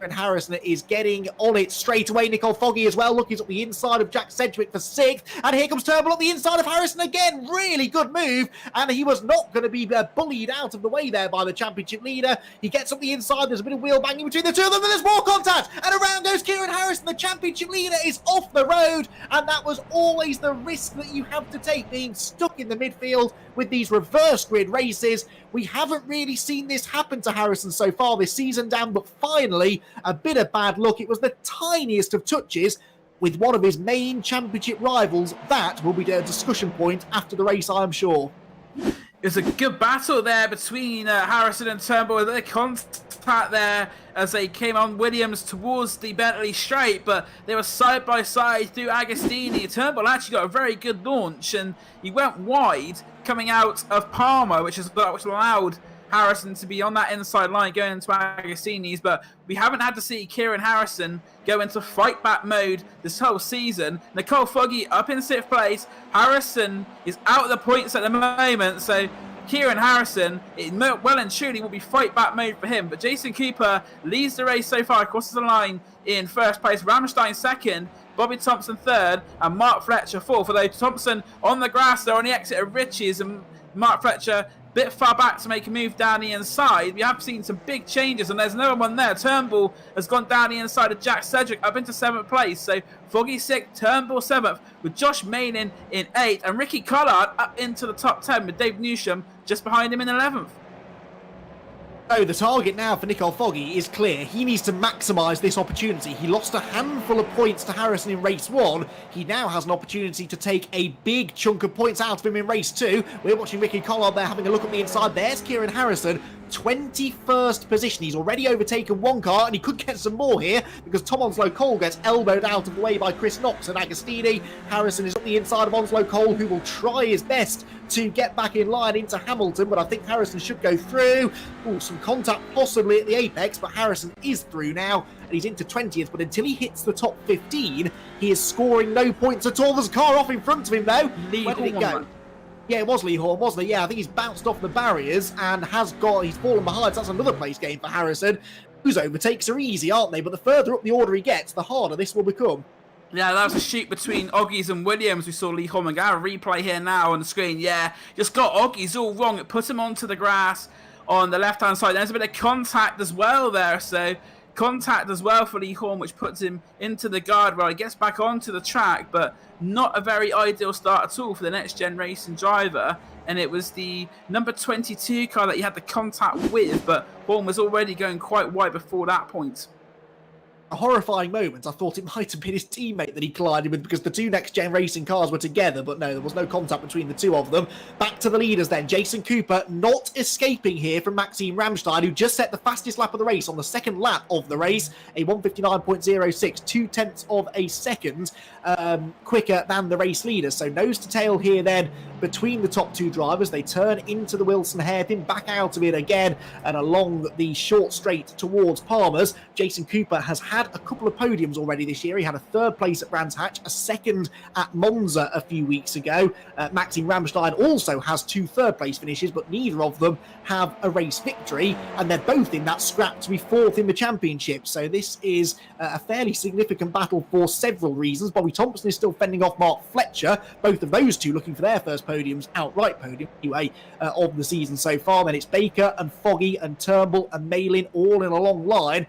And Harrison is getting on it straight away. Nicole Foggy as well, looking up the inside of Jack Sedgwick for 6th. And here comes Turnbull up the inside of Harrison again. Really good move. And he was not going to be bullied out of the way there by the championship leader. He gets up the inside. There's a bit of wheel banging between the two of them. And there's more contact. And around goes Kieran Harrison. The championship leader is off the road. And that was always the risk that you have to take, being stuck in the midfield with these reverse grid races. We haven't really seen this happen to Harrison so far this season, Dan, but finally, a bit of bad luck. It was the tiniest of touches with one of his main championship rivals. That will be a discussion point after the race, I'm sure. It was a good battle there between Harrison and Turnbull. The contact there as they came on Williams towards the Bentley straight, but they were side by side through Agostini. Turnbull actually got a very good launch, and he went wide coming out of Palmer, which allowed Harrison to be on that inside line going into Agostini's, but we haven't had to see Kieran Harrison go into fight back mode this whole season. Nicole Foggy up in 6th place. Harrison is out of the points at the moment, so Kieran Harrison, well and truly, will be fight back mode for him. But Jason Cooper leads the race so far, crosses the line in 1st place. Ramstein 2nd, Bobby Thompson 3rd, and Mark Fletcher 4th. Although Thompson on the grass, they're on the exit of Ritchie's, and Mark Fletcher a bit far back to make a move down the inside. We have seen some big changes, and there's no one there. Turnbull has gone down the inside of Jack Sedgwick up into 7th place. So Foggy 6th, Turnbull 7th, with Josh Malin in 8th, and Ricky Collard up into the top 10 with Dave Newsham just behind him in 11th. So the target now for Nicole Foggy is clear. He needs to maximise this opportunity. He lost a handful of points to Harrison in race 1. He now has an opportunity to take a big chunk of points out of him in race 2. We're watching Ricky Collard there having a look at the inside. There's Kieran Harrison. 21st position. He's already overtaken one car, and he could get some more here because Tom Onslow Cole gets elbowed out of the way by Chris Knox and Agostini. Harrison is on the inside of Onslow Cole, who will try his best to get back in line into Hamilton, but I think Harrison should go through. Oh, some contact possibly at the apex, but Harrison is through now, and he's into 20th, but until he hits the top 15, he is scoring no points at all. There's a car off in front of him, though. Where did it go? Yeah, it was Lee Horn, wasn't it? Yeah, I think he's bounced off the barriers and he's fallen behind. So that's another place game for Harrison, whose overtakes are easy, aren't they? But the further up the order he gets, the harder this will become. Yeah, that was a shoot between Oggies and Williams. We saw Lee Holman get a replay here now on the screen. Yeah, just got Oggies all wrong. It put him onto the grass on the left-hand side. There's a bit of contact as well there. So contact as well for Lee Horn, which puts him into the guardrail. He gets back onto the track, but not a very ideal start at all for the next gen racing driver. And it was the number 22 car that he had the contact with, but Horn was already going quite wide before that point. A horrifying moment. I thought it might have been his teammate that he collided with because the two next-gen racing cars were together, but no, there was no contact between the two of them. Back to the leaders then. Jason Cooper not escaping here from Maxime Ramstein, who just set the fastest lap of the race on the second lap of the race, a 1:59.06, 0.2 of a second quicker than the race leader. So nose to tail here then between the top two drivers. They turn into the Wilson hairpin, back out of it again, and along the short straight towards Palmer's. Jason Cooper has had a couple of podiums already this year. He had a third place at Brands Hatch, a second at Monza a few weeks ago. Maxime Ramstein also has 2 third place finishes, but neither of them have a race victory, and they're both in that scrap to be 4th in the championship. So this is a fairly significant battle for several reasons. Bobby Thompson is still fending off Mark Fletcher, both of those two looking for their first podiums, outright podium anyway, of the season so far. Then it's Baker and Foggy and Turnbull and Malin all in a long line.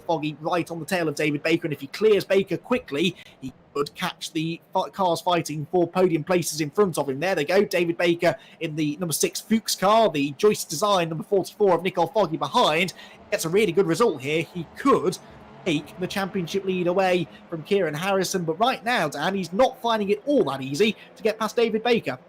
Foggy right on the tail of David Baker, and if he clears Baker quickly, he could catch the cars fighting for podium places in front of him. There they go. David Baker in the number 6 Fuchs car, the Joyce Design number 44 of Nicole Foggy behind. Gets a really good result here. He could take the championship lead away from Kieran Harrison, but right now, Dan, he's not finding it all that easy to get past David Baker.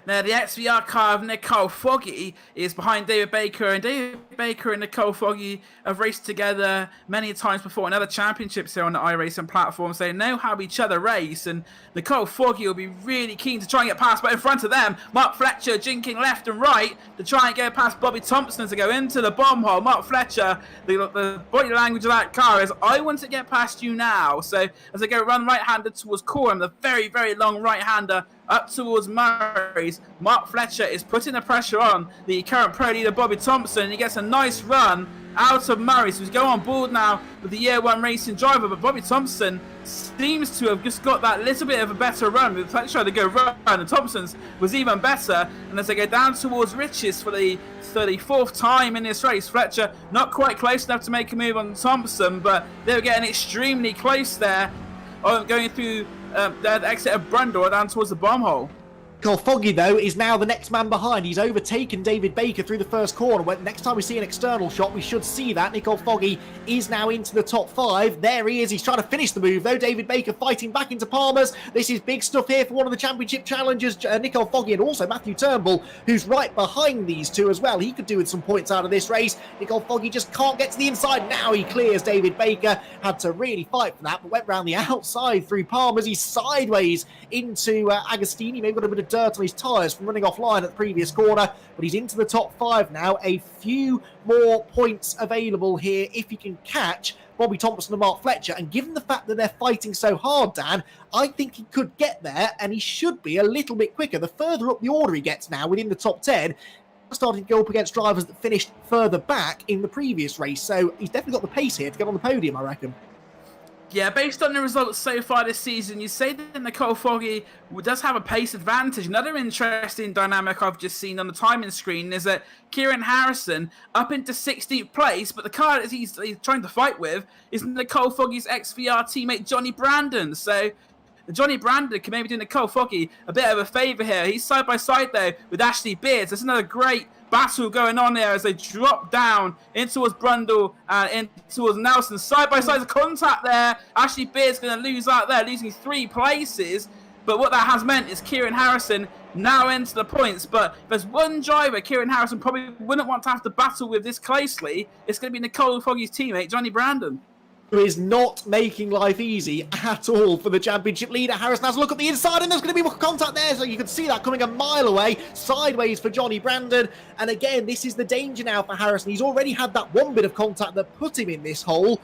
Now, the XVR car of Nicole Foggy is behind David Baker, and David Baker and Nicole Foggy have raced together many times before in other championships here on the iRacing platform, so they know how each other race, and Nicole Foggy will be really keen to try and get past, but in front of them, Mark Fletcher jinking left and right to try and go past Bobby Thompson to go into the bomb hole. Mark Fletcher, the body language of that car is, I want to get past you now. So as they go run right-handed towards Coram, the very, very long right-hander up towards Murray's, Mark Fletcher is putting the pressure on the current pro leader Bobby Thompson. He gets a nice run out of Murray, so he's going on board now with the year 1 racing driver, but Bobby Thompson seems to have just got that little bit of a better run. With Fletcher to go run, and Thompson's was even better. And as they go down towards Riches for the 34th time in this race, Fletcher not quite close enough to make a move on Thompson, but they were getting extremely close there, going through the exit of Brundle down towards the bomb hole. Nicole Foggy, though, is now the next man behind. He's overtaken David Baker through the first corner. Next time we see an external shot, we should see that. Nicole Foggy is now into the top 5. There he is. He's trying to finish the move, though. David Baker fighting back into Palmer's. This is big stuff here for one of the championship challengers, Nicole Foggy, and also Matthew Turnbull, who's right behind these two as well. He could do with some points out of this race. Nicole Foggy just can't get to the inside. Now he clears David Baker. Had to really fight for that, but went round the outside through Palmer's. He's sideways into Agostini. Maybe got a bit of dirt on his tyres from running offline at the previous corner, but he's into the top 5 now. A few more points available here if he can catch Bobby Thompson and Mark Fletcher, and given the fact that they're fighting so hard, Dan, I think he could get there, and he should be a little bit quicker. The further up the order he gets now within the top 10, starting to go up against drivers that finished further back in the previous race, so he's definitely got the pace here to get on the podium, I reckon. Yeah, based on the results so far this season, you say that Nicole Foggy does have a pace advantage. Another interesting dynamic I've just seen on the timing screen is that Kieran Harrison up into 16th place, but the car that he's trying to fight with is Nicole Foggy's XVR teammate Johnny Brandon. So Johnny Brandon can maybe do Nicole Foggy a bit of a favour here. He's side by side though with Ashley Beards. That's another great battle going on there as they drop down in towards Brundle and in towards Nelson. Side by side, contact there. Ashley Beard's going to lose out there, losing 3 places. But what that has meant is Kieran Harrison now into the points. But if there's one driver Kieran Harrison probably wouldn't want to have to battle with this closely, it's going to be Nicole Foggy's teammate, Johnny Brandon. Who is not making life easy at all for the championship leader. Harrison has a look at the inside, and there's going to be more contact there, so you can see that coming a mile away, sideways for Johnny Brandon. And again, this is the danger now for Harrison. He's already had that one bit of contact that put him in this hole.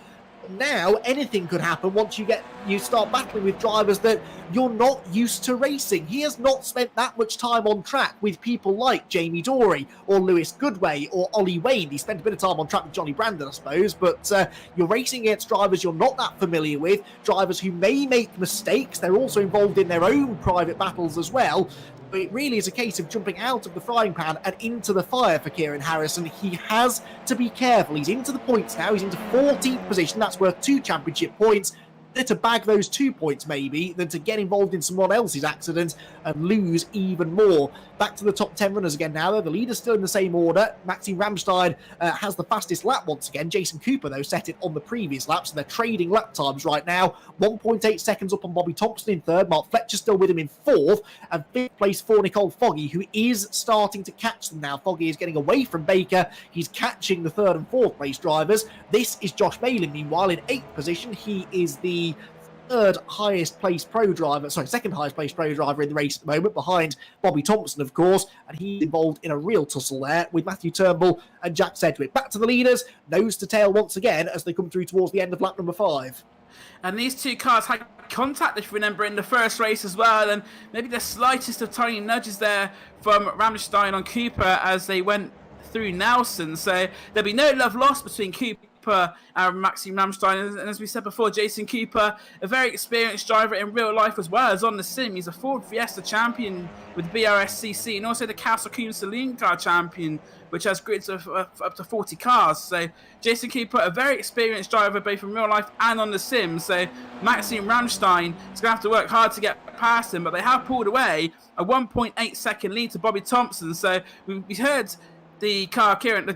Now anything could happen once you start battling with drivers that you're not used to racing. He has not spent that much time on track with people like Jamie Dorey or Lewis Goodway or Ollie Wayne. He spent a bit of time on track with Johnny Brandon, I suppose, but you're racing against drivers you're not that familiar with, drivers who may make mistakes. They're also involved in their own private battles as well. It really is a case of jumping out of the frying pan and into the fire for Kieran Harrison. He has to be careful. He's into the points now. He's into 14th position. That's worth 2 championship points. Better to bag those 2 points, maybe, than to get involved in someone else's accident and lose even more. Back to the top 10 runners again now, though. The leader's still in the same order. Maxime Ramstein has the fastest lap once again. Jason Cooper, though, set it on the previous lap, so they're trading lap times right now. 1.8 seconds up on Bobby Thompson in 3rd. Mark Fletcher still with him in 4th. And 5th place for Nicole Foggy, who is starting to catch them now. Foggy is getting away from Baker. He's catching the 3rd and 4th place drivers. This is Josh Malin, meanwhile, in 8th position. He is the second highest placed pro driver in the race at the moment, behind Bobby Thompson, of course, and he's involved in a real tussle there with Matthew Turnbull and Jack Sedgwick. Back to the leaders, nose to tail once again as they come through towards the end of lap number 5. And these 2 cars had contact, if you remember, in the first race as well, and maybe the slightest of tiny nudges there from Ramstein on Cooper as they went through Nelson. So there'll be no love lost between Cooper and Maxime Ramstein, and as we said before, Jason Cooper, a very experienced driver in real life as well as on the sim. He's a Ford Fiesta champion with BRSCC and also the Castle Coon Saloon Car champion, which has grids of up to 40 cars. So Jason Cooper, a very experienced driver both in real life and on the sim. So Maxime Ramstein is going to have to work hard to get past him, but they have pulled away a 1.8 second lead to Bobby Thompson. So we heard the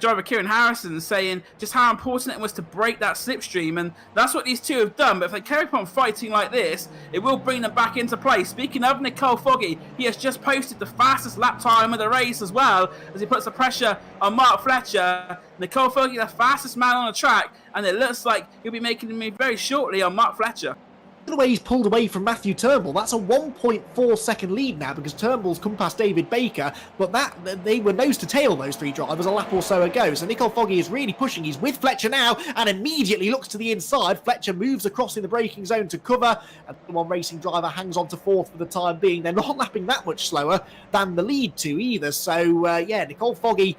driver Kieran Harrison saying just how important it was to break that slipstream, and that's what these 2 have done. But if they carry on fighting like this, it will bring them back into play. Speaking of Nicole Foggy, he has just posted the fastest lap time of the race as well, as he puts the pressure on Mark Fletcher. Nicole Foggy, the fastest man on the track, and it looks like he'll be making the move very shortly on Mark Fletcher. The way he's pulled away from Matthew Turnbull, that's a 1.4 second lead now, because Turnbull's come past David Baker, but they were nose to tail, those 3 drivers, a lap or so ago. So Nicole Foggy is really pushing. He's with Fletcher now and immediately looks to the inside. Fletcher moves across in the braking zone to cover, and the one racing driver hangs on to 4th for the time being. They're not lapping that much slower than the lead 2 either. So yeah, Nicole Foggy,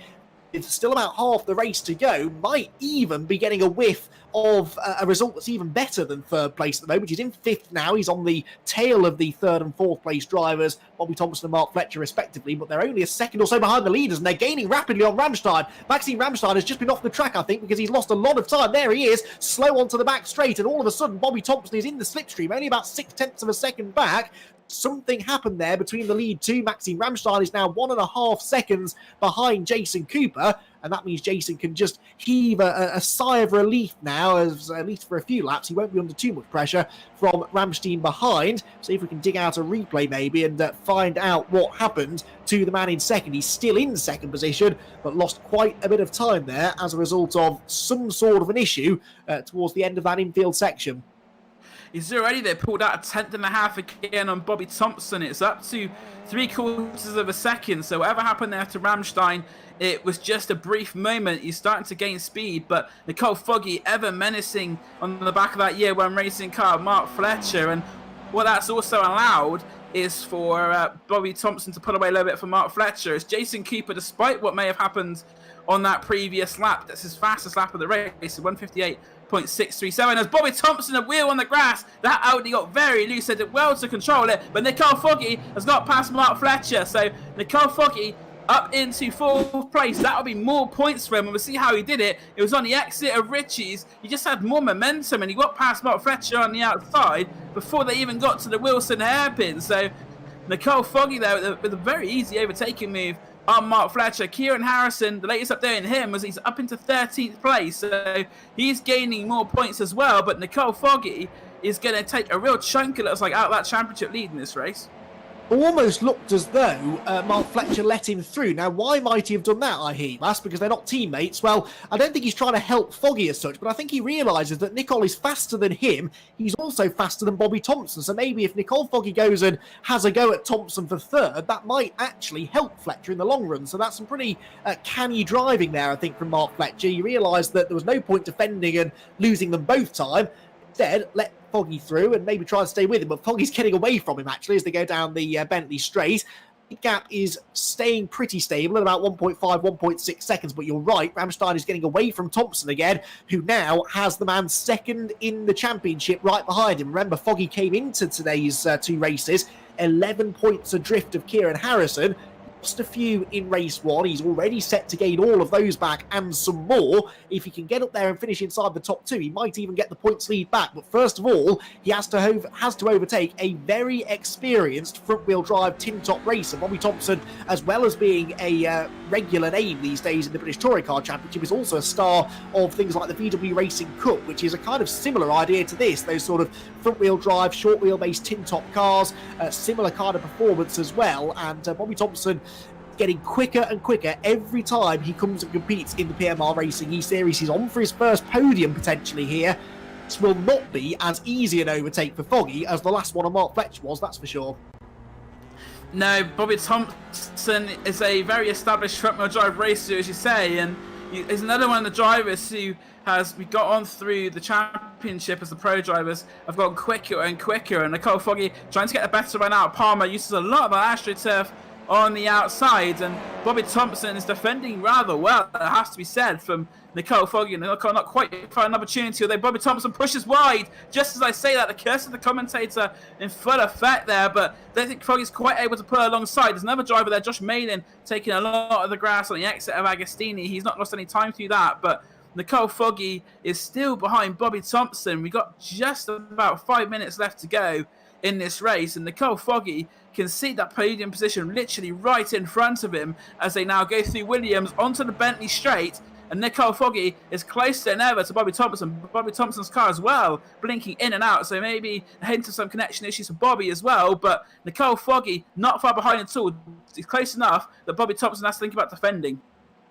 it's still about half the race to go, might even be getting a whiff of a result that's even better than 3rd place at the moment. He's in 5th now. He's on the tail of the 3rd and 4th place drivers, Bobby Thompson and Mark Fletcher respectively, but they're only a second or so behind the leaders, and they're gaining rapidly on Ramstein. Maxime Ramstein has just been off the track, I think, because he's lost a lot of time. There he is, slow onto the back straight, and all of a sudden Bobby Thompson is in the slipstream, only about 0.6 of a second back. Something happened there between the lead 2. Maxime Ramstein is now 1.5 seconds behind Jason Cooper, and that means Jason can just heave a sigh of relief now, as at least for a few laps. He won't be under too much pressure from Ramstein behind. See if we can dig out a replay maybe and find out what happened to the man in second. He's still in second position, but lost quite a bit of time there as a result of some sort of an issue towards the end of that infield section. He's already there, pulled out a 10.5 again on Bobby Thompson. It's up to 0.75 of a second. So whatever happened there to Ramstein, it was just a brief moment. He's starting to gain speed, but Nicole Foggy, ever menacing on the back of that year one racing car, Mark Fletcher. And what that's also allowed is for Bobby Thompson to put away a little bit for Mark Fletcher. As Jason Cooper, despite what may have happened on that previous lap, that's his fastest lap of the race, 158.637. As Bobby Thompson, a wheel on the grass, that Audi got very loose, they did well to control it, but Nicole Foggy has got past Mark Fletcher, so Nicole Foggy up into 4th place. That'll be more points for him, and we'll see how he did it. It was on the exit of Ritchie's. He just had more momentum, and he got past Mark Fletcher on the outside before they even got to the Wilson hairpin. So Nicole Foggy there with a very easy overtaking move on Mark Fletcher. Kieran Harrison, the latest update in him was he's up into 13th place, so he's gaining more points as well. But Nicole Foggy is going to take a real chunk, it looks like, out of that championship lead in this race. Almost looked as though Mark Fletcher let him through. Now, why might he have done that, I hear? That's because they're not teammates. Well, I don't think he's trying to help Foggy as such, but I think he realises that Nicole is faster than him. He's also faster than Bobby Thompson. So maybe if Nicole Foggy goes and has a go at Thompson for third, that might actually help Fletcher in the long run. So that's some pretty canny driving there, I think, from Mark Fletcher. He realised that there was no point defending and losing them both time. Instead, let Foggy through and maybe try and stay with him, but Foggy's getting away from him actually as they go down the Bentley straight. The gap is staying pretty stable at about 1.5, 1.6 seconds, but you're right, Ramstein is getting away from Thompson again, who now has the man second in the championship right behind him. Remember, Foggy came into today's two races 11 points adrift of Kieran Harrison. Lost a few in race one. He's already set to gain all of those back and some more. If he can get up there and finish inside the top two, he might even get the points lead back. But first of all, he has to overtake a very experienced front-wheel drive tin-top racer. Bobby Thompson, as well as being a regular name these days in the British Touring Car Championship, is also a star of things like the VW Racing Cup, which is a kind of similar idea to this. Those sort of front-wheel drive, short-wheelbase tin-top cars, similar kind of performance as well. And Bobby Thompson getting quicker and quicker every time he comes and competes in the PMR Racing eSeries. He's on for his first podium potentially here. This will not be as easy an overtake for Foggy as the last one on Mark Fletcher was, that's for sure. No, Bobby Thompson is a very established front-wheel drive racer, as you say, and he's another one of the drivers who we got on through the championship as the pro drivers have gotten quicker and quicker, and Nicole Foggy trying to get a better run out. Palmer uses a lot of that AstroTurf on the outside, and Bobby Thompson is defending rather well, it has to be said, from Nicole Foggy. And Nicole not quite find an opportunity, although Bobby Thompson pushes wide. Just as I say that, the curse of the commentator in full effect there, but I don't think Foggy's quite able to pull alongside. There's another driver there, Josh Malin, taking a lot of the grass on the exit of Agostini. He's not lost any time through that, but Nicole Foggy is still behind Bobby Thompson. We got just about 5 minutes left to go in this race, and Nicole Foggy can see that podium position literally right in front of him as they now go through Williams onto the Bentley straight, and Nicole Foggy is closer than ever to Bobby Thompson. Bobby Thompson's car as well, blinking in and out, so maybe a hint of some connection issues for Bobby as well, but Nicole Foggy not far behind at all. He's close enough that Bobby Thompson has to think about defending.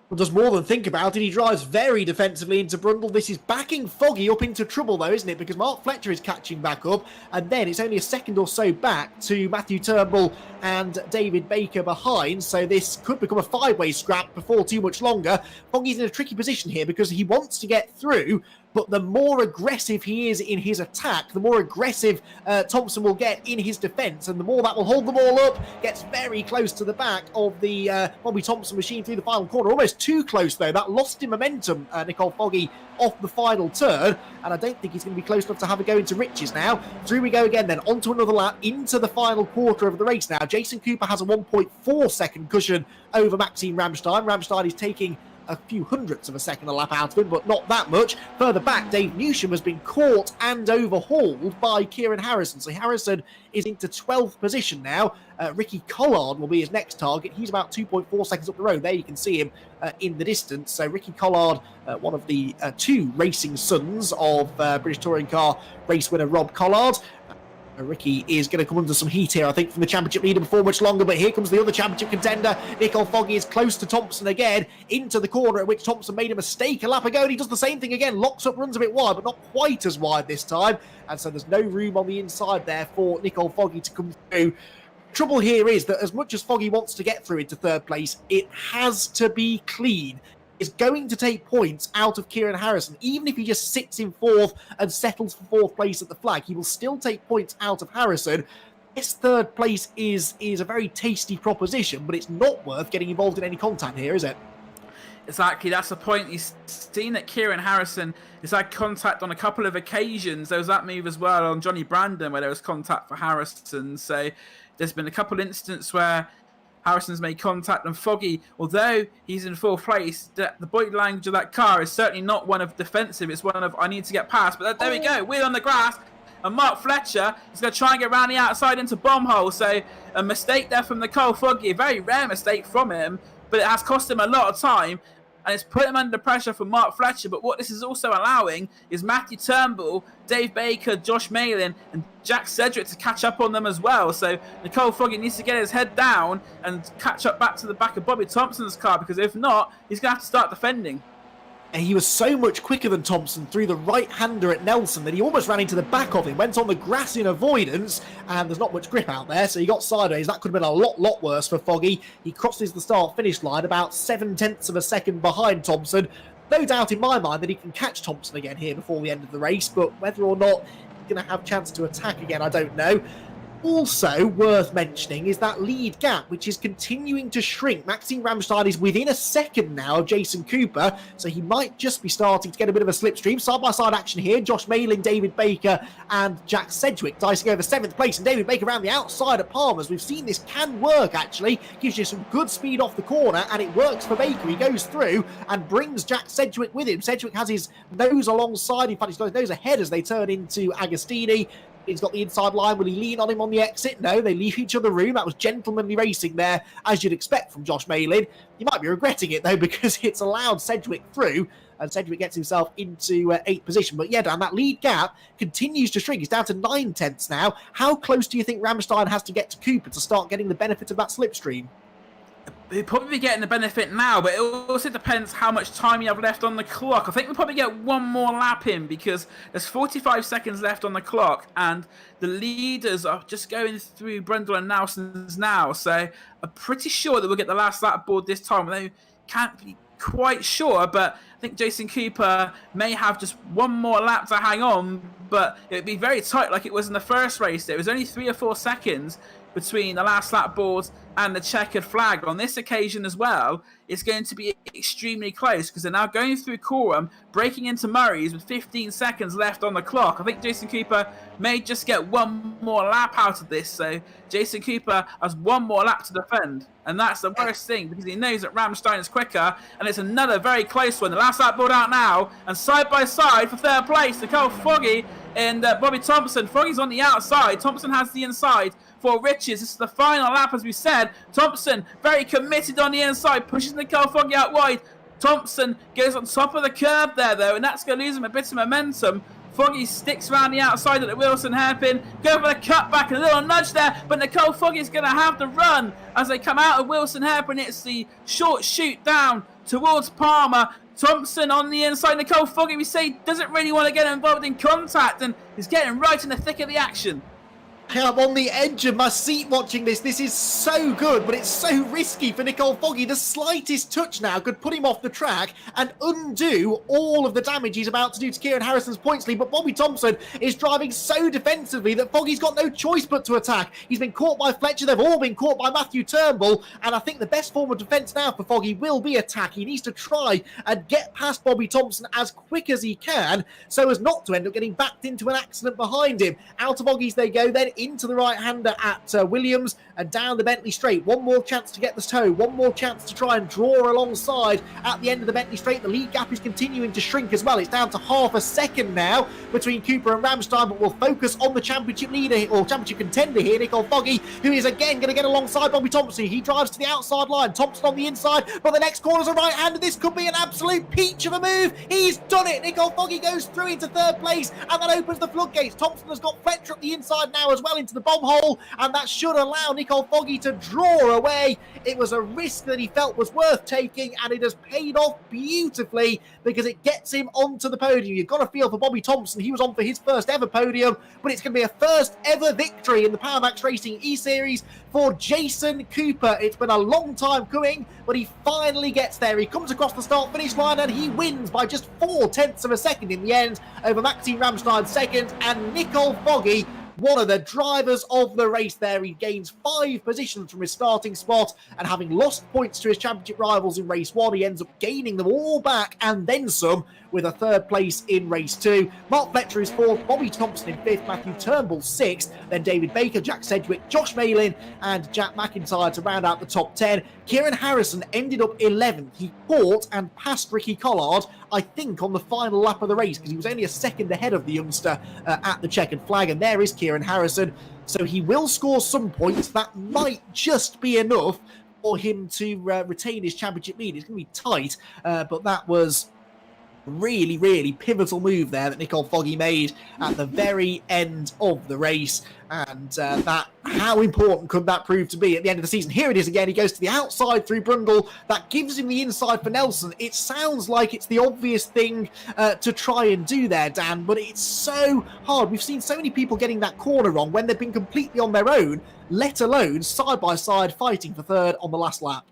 Well, does more than think about it. He drives very defensively into Brundle. This is backing Foggy up into trouble, though, isn't it? Because Mark Fletcher is catching back up, and then it's only a second or so back to Matthew Turnbull and David Baker behind. So this could become a five-way scrap before too much longer. Foggy's in a tricky position here because he wants to get through, but the more aggressive he is in his attack, the more aggressive Thompson will get in his defence, and the more that will hold them all up. Gets very close to the back of the Bobby Thompson machine through the final corner. Almost too close, though. That lost him momentum, Nicole Foggy, off the final turn, and I don't think he's going to be close enough to have a go into Riches now. Through we go again then, onto another lap, into the final quarter of the race now. Jason Cooper has a 1.4 second cushion over Maxime Ramstein. Ramstein is taking a few hundredths of a second a lap out of him, but not that much. Further back, Dave Newsham has been caught and overhauled by Kieran Harrison. So Harrison is into 12th position now. Ricky Collard will be his next target. He's about 2.4 seconds up the road. There you can see him in the distance. So Ricky Collard, one of the two racing sons of British Touring Car race winner Rob Collard. Ricky is going to come under some heat here, I think, from the championship leader before much longer, but here comes the other championship contender. Nicole Foggy is close to Thompson again, into the corner at which Thompson made a mistake a lap ago, and he does the same thing again, locks up, runs a bit wide, but not quite as wide this time, and so there's no room on the inside there for Nicole Foggy to come through. Trouble here is that as much as Foggy wants to get through into third place, it has to be clean. Is going to take points out of Kieran Harrison. Even if he just sits in fourth and settles for fourth place at the flag, he will still take points out of Harrison. This third place is a very tasty proposition, but it's not worth getting involved in any contact here, is it? Exactly, that's the point. He's seen that Kieran Harrison has had contact on a couple of occasions. There was that move as well on Johnny Brandon where there was contact for Harrison. So there's been a couple of instances where Harrison's made contact, and Foggy, although he's in fourth place, the body language of that car is certainly not one of defensive. It's one of, I need to get past. But there we go, wheel on the grass. And Mark Fletcher is going to try and get around the outside into bomb hole. So a mistake there from Nicole Foggy, a very rare mistake from him, but it has cost him a lot of time. And it's put him under pressure for Mark Fletcher. But what this is also allowing is Matthew Turnbull, Dave Baker, Josh Malin, and Jack Sedgwick to catch up on them as well. So Nicole Foggy needs to get his head down and catch up back to the back of Bobby Thompson's car, because if not, he's going to have to start defending. And he was so much quicker than Thompson through the right-hander at Nelson that he almost ran into the back of him, went on the grass in avoidance, and there's not much grip out there, so he got sideways. That could have been a lot worse for Foggy. He crosses the start-finish line about 0.7 of a second behind Thompson. No doubt in my mind that he can catch Thompson again here before the end of the race, but whether or not he's going to have a chance to attack again, I don't know. Also worth mentioning is that lead gap, which is continuing to shrink. Maxime Ramstein is within a second now of Jason Cooper, so he might just be starting to get a bit of a slipstream. Side-by-side action here. Josh Malin, David Baker, and Jack Sedgwick dicing over 7th place, and David Baker around the outside at Palmer's. We've seen this can work, actually. Gives you some good speed off the corner, and it works for Baker. He goes through and brings Jack Sedgwick with him. Sedgwick has his nose alongside. In fact, he's got his nose ahead as they turn into Agostini. He's got the inside line. Will he lean on him on the exit? No, they leave each other room. That was gentlemanly racing there, as you'd expect from Josh Malin. He might be regretting it, though, because it's allowed Sedgwick through, and Sedgwick gets himself into 8th position. But yeah, Dan, that lead gap continues to shrink. It's down to 9/10 now. How close do you think Ramstein has to get to Cooper to start getting the benefit of that slipstream? He'll probably be getting the benefit now, but it also depends how much time you have left on the clock. I think we'll probably get one more lap in, because there's 45 seconds left on the clock, and the leaders are just going through Brundle and Nelson's now. So I'm pretty sure that we'll get the last lap aboard this time. They can't be quite sure, but I think Jason Cooper may have just one more lap to hang on, but it would be very tight like it was in the first race. It was only 3 or 4 seconds between the last lap board and the checkered flag. On this occasion as well, it's going to be extremely close, because they're now going through Coram, breaking into Murray's with 15 seconds left on the clock. I think Jason Cooper may just get one more lap out of this, so Jason Cooper has one more lap to defend, and that's the worst thing, because he knows that Ramstein is quicker, and it's another very close one. The last lap board out now, and side by side for 3rd place, Nicole Foggy and Bobby Thompson. Foggy's on the outside, Thompson has the inside for riches. This is the final lap, as we said. Thompson very committed on the inside, pushes Nicole Foggy out wide. Thompson goes on top of the curb there, though, and that's going to lose him a bit of momentum. Foggy sticks around the outside at the Wilson hairpin, go for the cutback, a little nudge there, but Nicole Foggy is going to have to run as they come out of Wilson hairpin. It's the short shoot down towards Palmer. Thompson on the inside. Nicole Foggy, we say, doesn't really want to get involved in contact, and he's getting right in the thick of the action. I'm on the edge of my seat watching this. This is so good, but it's so risky for Nicole Foggy. The slightest touch now could put him off the track and undo all of the damage he's about to do to Kieran Harrison's points lead. But Bobby Thompson is driving so defensively that Foggy's got no choice but to attack. He's been caught by Fletcher. They've all been caught by Matthew Turnbull. And I think the best form of defence now for Foggy will be attack. He needs to try and get past Bobby Thompson as quick as he can, so as not to end up getting backed into an accident behind him. Out of Foggy's they go, then into the right-hander at Williams, and down the Bentley straight. One more chance to get the toe, one more chance to try and draw alongside at the end of the Bentley straight. The lead gap is continuing to shrink as well. It's down to half a second now between Cooper and Ramstein, but we'll focus on the championship leader, or championship contender here, Nicole Foggy, who is again going to get alongside Bobby Thompson. He drives to the outside line, Thompson on the inside, but the next corner's a right-hander. This could be an absolute peach of a move. He's done it. Nicole Foggy goes through into 3rd place, and that opens the floodgates. Thompson has got Fletcher up the inside now as well into the bomb hole, and that should allow Nicole Foggy to draw away. It was a risk that he felt was worth taking, and it has paid off beautifully because it gets him onto the podium. You've got to feel for Bobby Thompson. He was on for his first ever podium, but it's going to be a first ever victory in the PowerMaxed Racing eSeries for Jason Cooper. It's been a long time coming, but he finally gets there. He comes across the start-finish line, and he wins by just 0.4 of a second in the end over Maxime Ramstein second, and Nicole Foggy one of the drivers of the race there. He gains 5 positions from his starting spot, and having lost points to his championship rivals in race 1, he ends up gaining them all back and then some, with a 3rd place in race 2. Mark Fletcher is 4th, Bobby Thompson in 5th, Matthew Turnbull 6th, then David Baker, Jack Sedgwick, Josh Malin and Jack McIntyre to round out the top 10. Kieran Harrison ended up 11th. He caught and passed Ricky Collard, I think, on the final lap of the race, because he was only a second ahead of the youngster at the checkered flag, and there is Kieran Harrison. So he will score some points. That might just be enough for him to retain his championship lead. It's going to be tight, but that was really, really pivotal move there that Nicole Foggy made at the very end of the race. And that, how important could that prove to be at the end of the season? Here it is again. He goes to the outside through Brundle. That gives him the inside for Nelson. It sounds like it's the obvious thing to try and do there, Dan, but it's so hard. We've seen so many people getting that corner wrong when they've been completely on their own, let alone side by side fighting for 3rd on the last lap.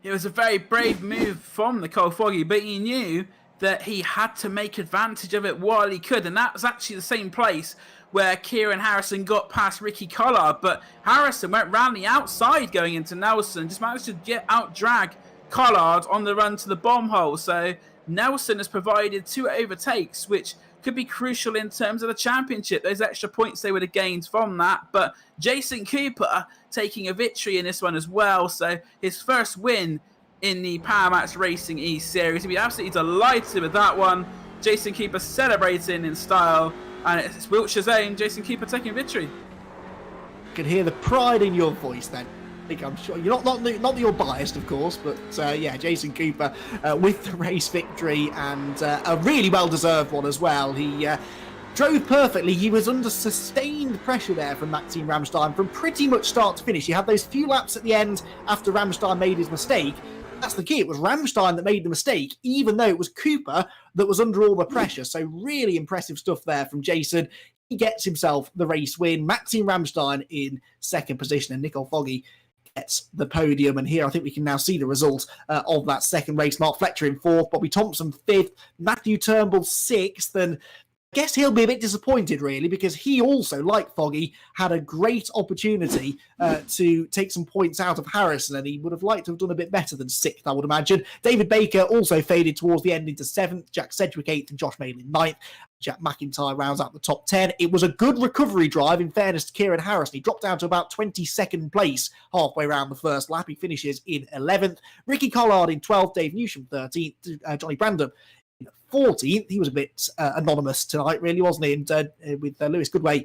It was a very brave move from Nicole Foggy, but he knew that he had to make advantage of it while he could, and that was actually the same place where Kieran Harrison got past Ricky Collard, but Harrison went round the outside going into Nelson, just managed to out-drag Collard on the run to the bomb hole. So Nelson has provided 2 overtakes, which could be crucial in terms of the championship, those extra points they would have gained from that. But Jason Cooper taking a victory in this one as well, so his first win in the PowerMaxed Racing eSeries. He'll be absolutely delighted with that one. Jason Cooper celebrating in style, and it's Wiltshire's own Jason Cooper taking victory. You can hear the pride in your voice then. I think I'm sure you're not that you're biased, of course, but yeah, Jason Cooper with the race victory, and a really well-deserved one as well. He drove perfectly. He was under sustained pressure there from Maxime Ramstein from pretty much start to finish. He had those few laps at the end after Ramstein made his mistake. That's the key. It was Ramstein that made the mistake, even though it was Cooper that was under all the pressure. So really impressive stuff there from Jason. He gets himself the race win. Maxime Ramstein in 2nd position, and Nicole Foggy gets the podium. And here I think we can now see the result of that 2nd race. Mark Fletcher in 4th, Bobby Thompson 5th, Matthew Turnbull 6th, and I guess he'll be a bit disappointed, really, because he also, like Foggy, had a great opportunity to take some points out of Harrison, and he would have liked to have done a bit better than 6th, I would imagine. David Baker also faded towards the end into 7th, Jack Sedgwick 8th, and Josh Malin 9th. Jack McIntyre rounds out the top 10. It was a good recovery drive, in fairness to Kieran Harrison. He dropped down to about 22nd place halfway around the first lap. He finishes in 11th. Ricky Collard in 12th, Dave Newsham 13th, Johnny Brandon 14th. He was a bit anonymous tonight, really, wasn't he? And with Lewis Goodway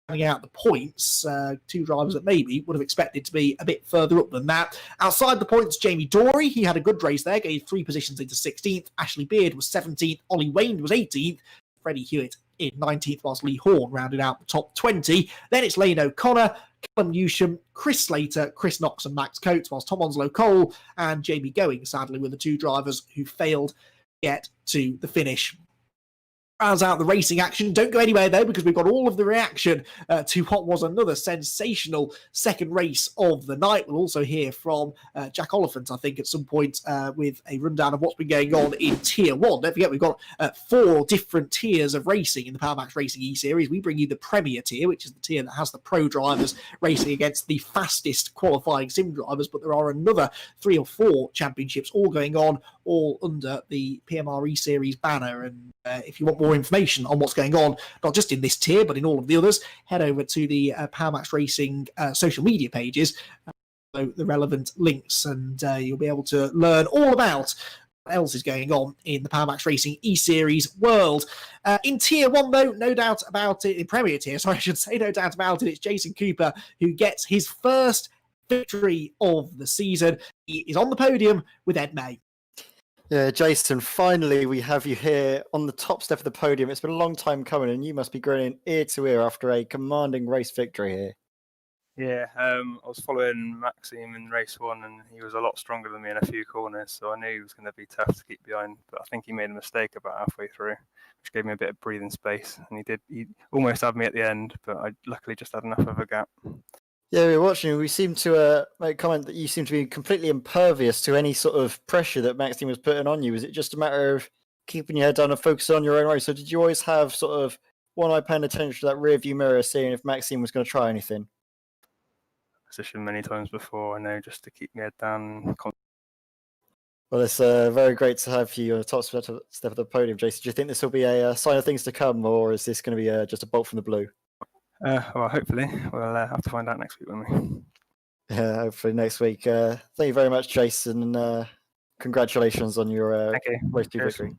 running out the points, 2 drivers that maybe would have expected to be a bit further up than that. Outside the points, Jamie Dorey, he had a good race there, gave 3 positions into 16th. Ashley Beard was 17th. Ollie Wayne was 18th. Freddie Hewitt in 19th, whilst Lee Horn rounded out the top 20. Then it's Lane O'Connor, Callum Newsham, Chris Slater, Chris Knox and Max Coates, whilst Tom Onslow Cole and Jamie Going, sadly, were the 2 drivers who failed to get to the finish. Rounds out the racing action. Don't go anywhere though, because we've got all of the reaction to what was another sensational 2nd race of the night. We'll also hear from Jack Oliphant, I think, at some point with a rundown of what's been going on in Tier 1. Don't forget, we've got 4 different tiers of racing in the PowerMaxed Racing eSeries. We bring you the Premier tier, which is the tier that has the pro drivers racing against the fastest qualifying sim drivers, but there are another 3 or 4 championships all going on, all under the PMR eSeries banner. And if you want more information on what's going on, not just in this tier, but in all of the others, head over to the PowerMaxed Racing social media pages, the relevant links, and you'll be able to learn all about what else is going on in the PowerMaxed Racing eSeries world. In Tier 1, though, no doubt about it, in Premier Tier, sorry, I should say, no doubt about it, it's Jason Cooper who gets his first victory of the season. He is on the podium with Ed May. Yeah, Jason, finally we have you here on the top step of the podium. It's been a long time coming, and you must be grinning ear to ear after a commanding race victory here. Yeah, I was following Maxime in race 1, and he was a lot stronger than me in a few corners, so I knew he was going to be tough to keep behind, but I think he made a mistake about halfway through, which gave me a bit of breathing space, and he almost had me at the end, but I luckily just had enough of a gap. Yeah, we were watching. We seem to make a comment that you seem to be completely impervious to any sort of pressure that Maxime was putting on you. Was it just a matter of keeping your head down and focusing on your own race? So did you always have sort of one eye paying attention to that rear view mirror, seeing if Maxime was going to try anything? Position many times before, I know, just to keep my head down. Well, it's very great to have you on the top step of the podium, Jason. Do you think this will be a sign of things to come, or is this going to be just a bolt from the blue? Well, hopefully. We'll have to find out next week, won't we? Yeah, hopefully next week. Thank you very much, Jason, and congratulations on your race 2 victory.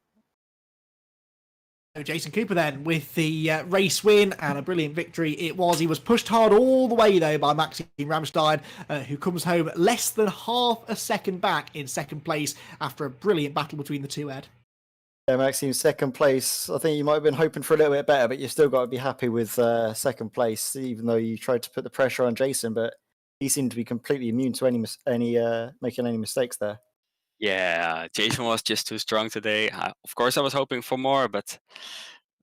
So Jason Cooper then with the race win and a brilliant victory it was. He was pushed hard all the way though by Maxime Ramstein, who comes home less than half a second back in second place after a brilliant battle between the two, Ed. Yeah, Maxime, second place. I think you might have been hoping for a little bit better, but you've still got to be happy with second place, even though you tried to put the pressure on Jason, but he seemed to be completely immune to making any mistakes there. Yeah, Jason was just too strong today. Of course, I was hoping for more, but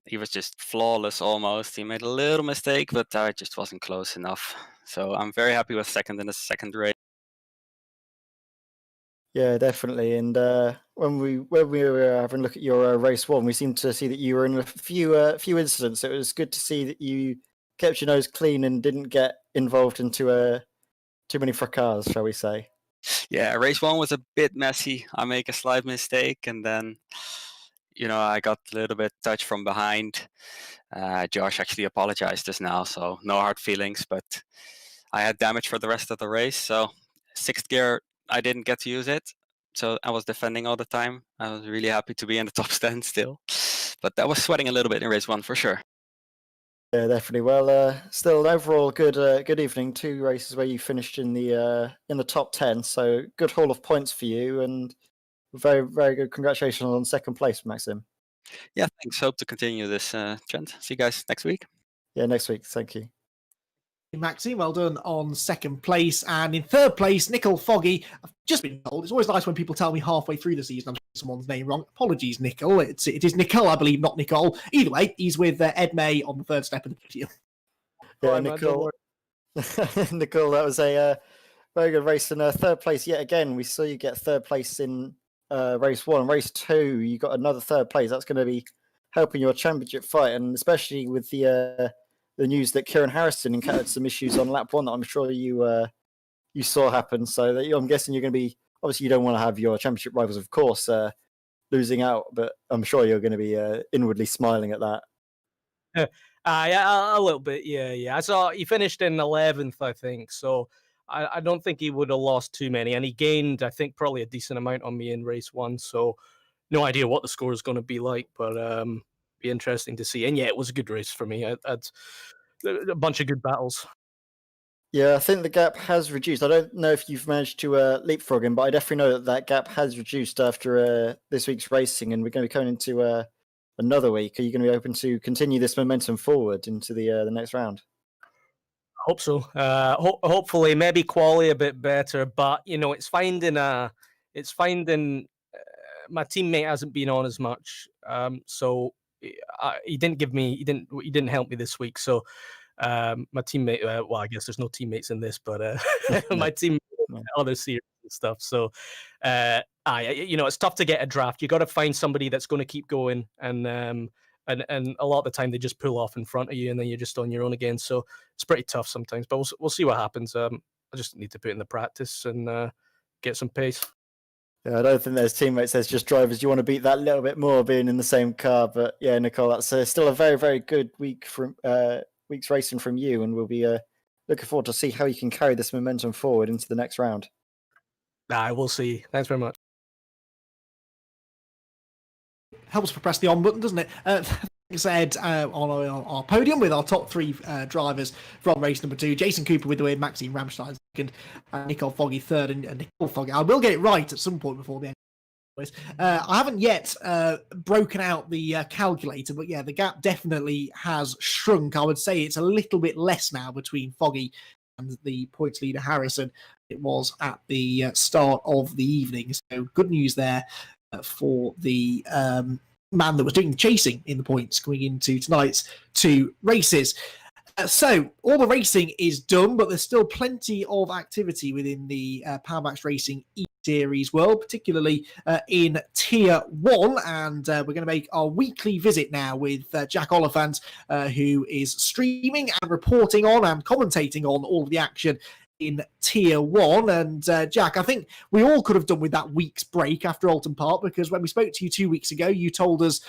he was just flawless almost. He made a little mistake, but I just wasn't close enough. So I'm very happy with second in the second race. Yeah, definitely. And when we were having a look at your race 1, we seemed to see that you were in a few incidents. It was good to see that you kept your nose clean and didn't get involved into too many fracas, shall we say. Yeah, race 1 was a bit messy. I make a slight mistake, and then, I got a little bit touched from behind. Josh actually apologized just now, so no hard feelings, but I had damage for the rest of the race. So 6th gear, I didn't get to use it, so I was defending all the time. I was really happy to be in the top stand still, but I was sweating a little bit in race 1 for sure. Yeah, definitely. Well, still overall good evening. 2 races where you finished in the top 10, so good haul of points for you, and very, very good. Congratulations on second place, Maxim. Yeah, thanks. Hope to continue this trend. See you guys next week. Yeah, next week. Thank you. Maxime, well done on second place. And in third place, Nicole Foggy. I've just been told, it's always nice when people tell me halfway through the season I'm saying someone's name wrong. Apologies, Nicole. It is Nicole, I believe, not Nicole. Either way, he's with Ed May on the third step of the video. Yeah, Nicole. Nicole, that was a very good race. And third place yet again. We saw you get third place in race 1. Race 2, you got another third place. That's going to be helping your championship fight, and especially with the news that Kieran Harrison encountered some issues on lap 1 that I'm sure you saw happen. So that I'm guessing you're going to be, obviously you don't want to have your championship rivals, of course, losing out, but I'm sure you're going to be inwardly smiling at that. Yeah, a little bit. Yeah. I saw he finished in 11th, I think. So I don't think he would have lost too many, and he gained, I think, probably a decent amount on me in race 1. So no idea what the score is going to be like, but be interesting to see. And yeah, it was a good race for me. I had a bunch of good battles. Yeah, I think the gap has reduced. I don't know if you've managed to leapfrog him, but I definitely know that gap has reduced after this week's racing, and we're going to be coming into another week. Are you going to be open to continue this momentum forward into the next round? I hope so. Hopefully, maybe quality a bit better, but it's finding my teammate hasn't been on as much, so he didn't help me this week. So my teammate, well, I guess there's no teammates in this, but my teammate, other series and stuff. So it's tough to get a draft. You got to find somebody that's going to keep going, and a lot of the time they just pull off in front of you, and then you're just on your own again. So it's pretty tough sometimes, but we'll see what happens. I just need to put in the practice and get some pace. Yeah, I don't think there's teammates. There's just drivers. You want to beat that little bit more being in the same car. But yeah, Nicole, that's still a very, very good week's racing from you, and we'll be looking forward to see how you can carry this momentum forward into the next round. We'll see. Thanks very much. Helps to press the on button, doesn't it? Said on our podium with our top 3 drivers from race number 2, Jason Cooper with the win, Maxime Ramstein second, Nicole Foggy third, and Nicole Foggy. I will get it right at some point before the end. I haven't yet broken out the calculator, but yeah, the gap definitely has shrunk. I would say it's a little bit less now between Foggy and the points leader Harrison. It was at the start of the evening. So good news there for the man that was doing the chasing in the points going into tonight's 2 races. So all the racing is done, but there's still plenty of activity within the PowerMaxed Racing eSeries world, particularly in Tier 1. And we're going to make our weekly visit now with Jack Oliphant, who is streaming and reporting on and commentating on all of the action in Tier 1. And Jack, I think we all could have done with that week's break after Alton Park, because when we spoke to you 2 weeks ago, you told us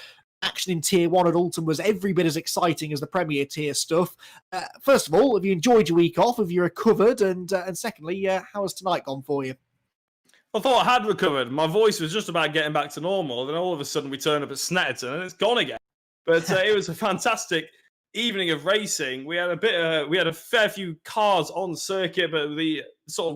action in Tier 1 at Alton was every bit as exciting as the Premier Tier stuff. First of all, have you enjoyed your week off? Have you recovered? And secondly, how has tonight gone for you? I thought I had recovered. My voice was just about getting back to normal. Then all of a sudden we turn up at Snetterton and it's gone again. But it was a fantastic evening of racing. We had a fair few cars on circuit, but we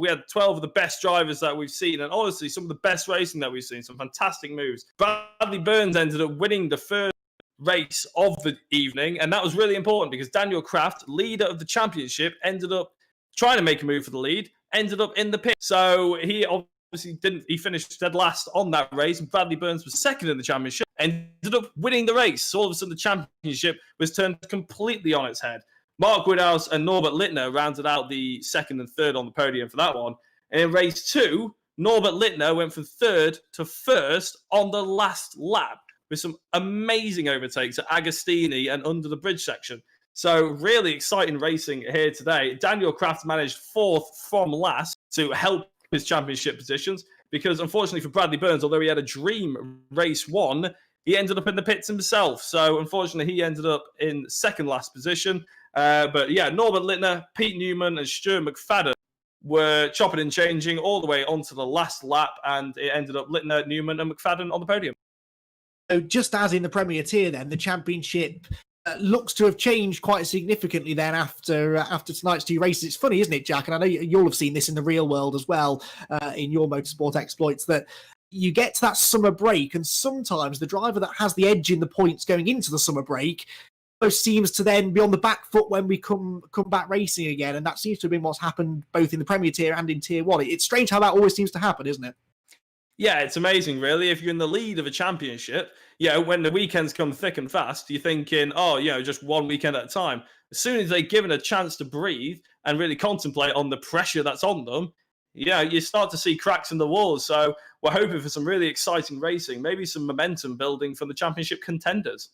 had 12 of the best drivers that we've seen, and honestly, some of the best racing that we've seen. Some fantastic moves. Bradley Burns ended up winning the first race of the evening, and that was really important because Daniel Kraft, leader of the championship, ended up trying to make a move for the lead, ended up in the pit. So he obviously didn't. He finished dead last on that race, and Bradley Burns was second in the championship, ended up winning the race. So all of a sudden, the championship was turned completely on its head. Mark Woodhouse and Norbert Littner rounded out the second and third on the podium for that one. And in race 2, Norbert Littner went from third to first on the last lap with some amazing overtakes at Agostini and under the bridge section. So really exciting racing here today. Daniel Kraft managed fourth from last to help his championship positions because unfortunately for Bradley Burns, although he had a dream race 1, he ended up in the pits himself. So unfortunately, he ended up in second last position. But yeah, Norbert Littner, Pete Newman, and Stuart McFadden were chopping and changing all the way onto the last lap, and it ended up Littner, Newman, and McFadden on the podium. So just as in the Premier Tier, then the championship looks to have changed quite significantly then after tonight's 2 races. It's funny, isn't it, Jack? And I know you'll have seen this in the real world as well, in your motorsport exploits, that you get to that summer break, and sometimes the driver that has the edge in the points going into the summer break seems to then be on the back foot when we come back racing again, and that seems to have been what's happened both in the Premier Tier and in Tier 1. It's strange how that always seems to happen, isn't it? Yeah, it's amazing, really. If you're in the lead of a championship, when the weekends come thick and fast, you're thinking, just one weekend at a time. As soon as they're given a chance to breathe and really contemplate on the pressure that's on them, you start to see cracks in the walls. So we're hoping for some really exciting racing, maybe some momentum building from the championship contenders.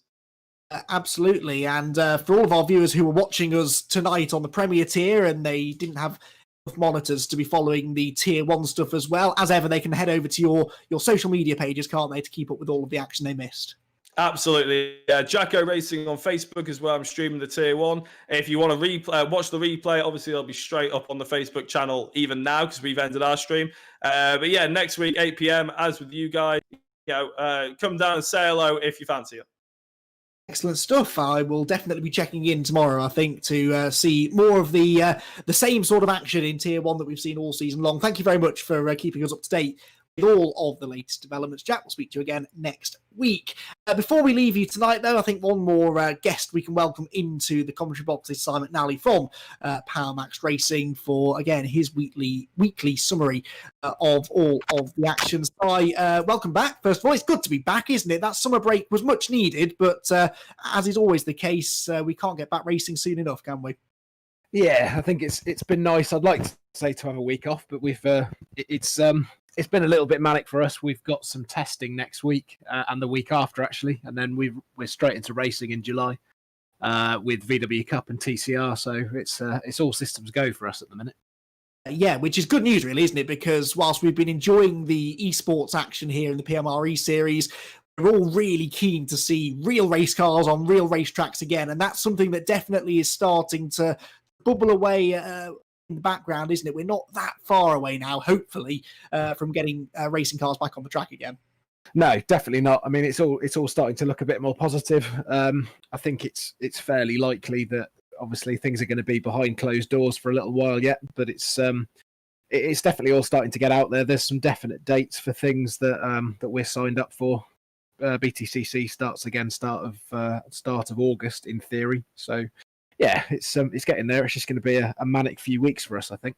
Absolutely. And for all of our viewers who were watching us tonight on the Premier Tier and they didn't have enough monitors to be following the Tier 1 stuff as well, as ever, they can head over to your social media pages, can't they, to keep up with all of the action they missed. Absolutely. Jacko Racing on Facebook as well. I'm streaming the Tier 1. If you want to watch the replay, obviously it'll be straight up on the Facebook channel even now because we've ended our stream. But yeah, next week, 8 p.m, as with you guys, come down and say hello if you fancy it. Excellent stuff. I will definitely be checking in tomorrow, I think, to see more of the same sort of action in Tier 1 that we've seen all season long. Thank you very much for keeping us up to date with all of the latest developments. Jack, we'll speak to you again next week. Before we leave you tonight, though, I think one more guest we can welcome into the commentary box is Simon Nally from PowerMaxed Racing for, again, his weekly summary of all of the actions. Welcome back. First of all, it's good to be back, isn't it? That summer break was much needed, but as is always the case, we can't get back racing soon enough, can we? Yeah, I think it's been nice. I'd like to say to have a week off, but it's been a little bit manic for us. We've got some testing next week and the week after, actually, and then we're straight into racing in July with VW Cup and TCR. So it's all systems go for us at the minute. Yeah, which is good news, really, isn't it? Because whilst we've been enjoying the esports action here in the PMR series, we're all really keen to see real race cars on real racetracks again, and that's something that definitely is starting to bubble away in the background, isn't it? We're not that far away now, hopefully, from getting racing cars back on the track again. No, definitely not. I mean, it's all starting to look a bit more positive. I think it's fairly likely that obviously things are going to be behind closed doors for a little while yet, but it's definitely all starting to get out there. There's some definite dates for things that we're signed up for. BTCC starts again start of August in theory. So yeah, it's getting there. It's just going to be a manic few weeks for us, I think.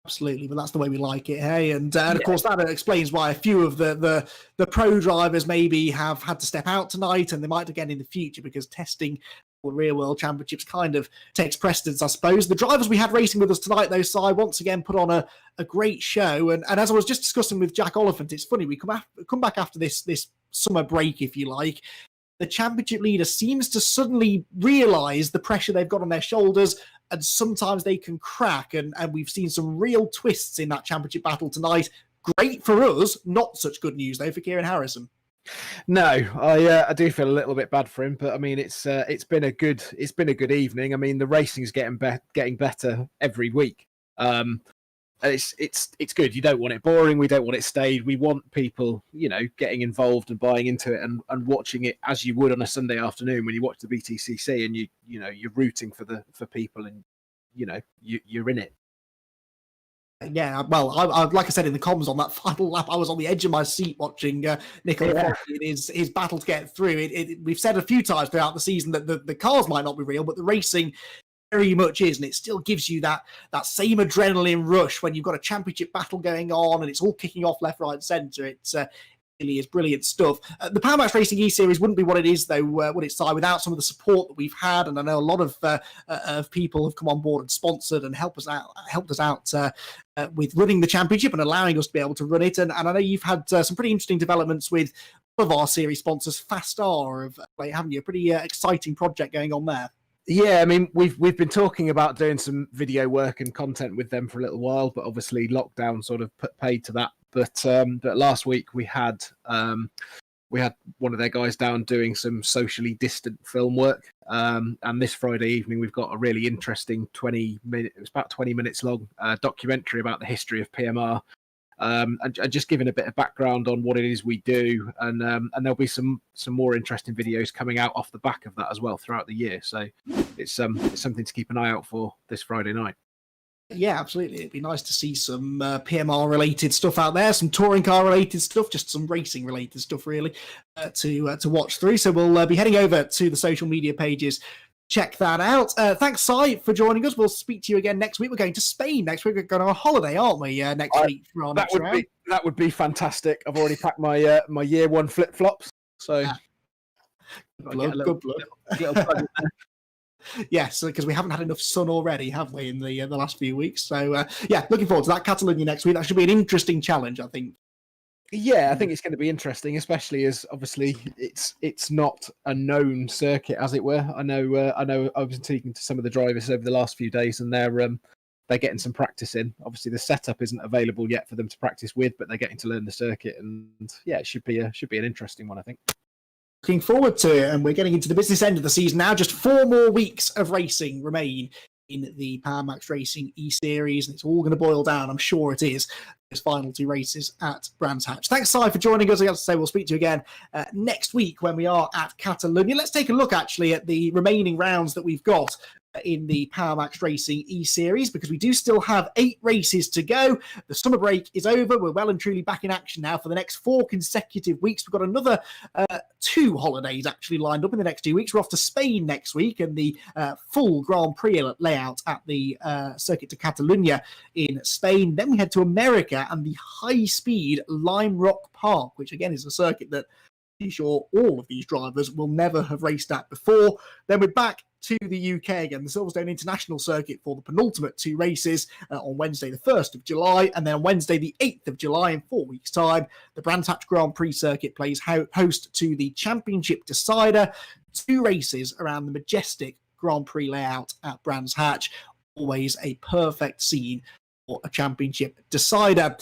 Absolutely, but that's the way we like it, hey? And of course, that explains why a few of the pro drivers maybe have had to step out tonight, and they might again in the future because testing Real World Championships kind of takes precedence, I suppose. The drivers we had racing with us tonight, though, Si, once again put on a great show. And as I was just discussing with Jack Oliphant, it's funny, we come back after this summer break, if you like. The championship leader seems to suddenly realise the pressure they've got on their shoulders, and sometimes they can crack. And we've seen some real twists in that championship battle tonight. Great for us, not such good news, though, for Kieran Harrison. No, I do feel a little bit bad for him, but I mean it's been a good evening. I mean the racing's getting better every week. It's good. You don't want it boring. We don't want it stayed. We want people, getting involved and buying into it and watching it as you would on a Sunday afternoon when you watch the BTCC and you're rooting for people and you're in it. Yeah, well, I like I said in the comms on that final lap, I was on the edge of my seat watching Nicola Foggy in his battle to get through. We've said a few times throughout the season that the cars might not be real, but the racing very much is, and it still gives you that same adrenaline rush when you've got a championship battle going on and it's all kicking off left, right, and centre. It's really is brilliant stuff. The PowerMaxed Racing eSeries wouldn't be what it is, though, would it, Si, without some of the support that we've had. And I know a lot of people have come on board and sponsored and helped us out with running the championship and allowing us to be able to run it. And I know you've had some pretty interesting developments with one of our series sponsors, Fastar, haven't you? A pretty exciting project going on there. Yeah, I mean, we've been talking about doing some video work and content with them for a little while, but obviously lockdown sort of put paid to that. But last week we had one of their guys down doing some socially distant film work. And this Friday evening we've got a really interesting 20 minutes long documentary about the history of PMR. And just giving a bit of background on what it is we do, and there'll be some more interesting videos coming out off the back of that as well throughout the year. So it's something to keep an eye out for this Friday night. Yeah, absolutely. It'd be nice to see some PMR related stuff out there, some touring car related stuff, just some racing related stuff really to watch through. So we'll be heading over to the social media pages. Check that out. Thanks, Si, for joining us. We'll speak to you again next week. We're going to Spain next week. We're going on a holiday, aren't we? Next week for our next round. That would be fantastic. I've already packed my my year one flip flops. So good luck. Yes, because we haven't had enough sun already, have we, in the last few weeks? So looking forward to that Catalonia next week. That should be an interesting challenge, I think. Yeah, I think it's going to be interesting, especially as obviously it's not a known circuit, as it were. I know. I was speaking to some of the drivers over the last few days, and they're getting some practice in. Obviously, the setup isn't available yet for them to practice with, but they're getting to learn the circuit, and yeah, it should be an interesting one, I think. Looking forward to it, and we're getting into the business end of the season now. Just 4 more weeks of racing remain in the PowerMaxed Racing eSeries, and it's all going to boil down, I'm sure it is, those final 2 races at Brands Hatch. Thanks, Si, for joining us. I got to say, we'll speak to you again next week when we are at Catalonia. Let's take a look, actually, at the remaining rounds that we've got in the PowerMaxed Racing eSeries, because we do still have 8 races to go. The summer break is over. We're well and truly back in action now for the next 4 consecutive weeks. We've got another 2 holidays actually lined up in the next 2 weeks. We're off to Spain next week, and the full Grand Prix layout at the Circuit de Catalunya in Spain. Then we head to America and the high-speed Lime Rock Park, which again is a circuit that I'm sure all of these drivers will never have raced at before. Then we're back to the UK again, the Silverstone International Circuit, for the penultimate 2 races on Wednesday the 1st of July, and then on Wednesday the 8th of July in 4 weeks' time, the Brands Hatch Grand Prix Circuit plays host to the Championship Decider. 2 races around the majestic Grand Prix layout at Brands Hatch. Always a perfect scene for a Championship Decider.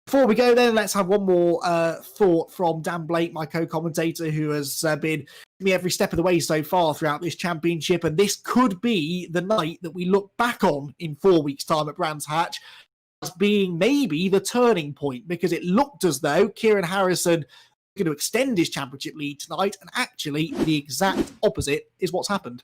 Before we go then, let's have one more thought from Dan Blake, my co-commentator, who has been with me every step of the way so far throughout this championship. And this could be the night that we look back on in 4 weeks' time at Brands Hatch as being maybe the turning point, because it looked as though Kieran Harrison was going to extend his championship lead tonight, and actually the exact opposite is what's happened.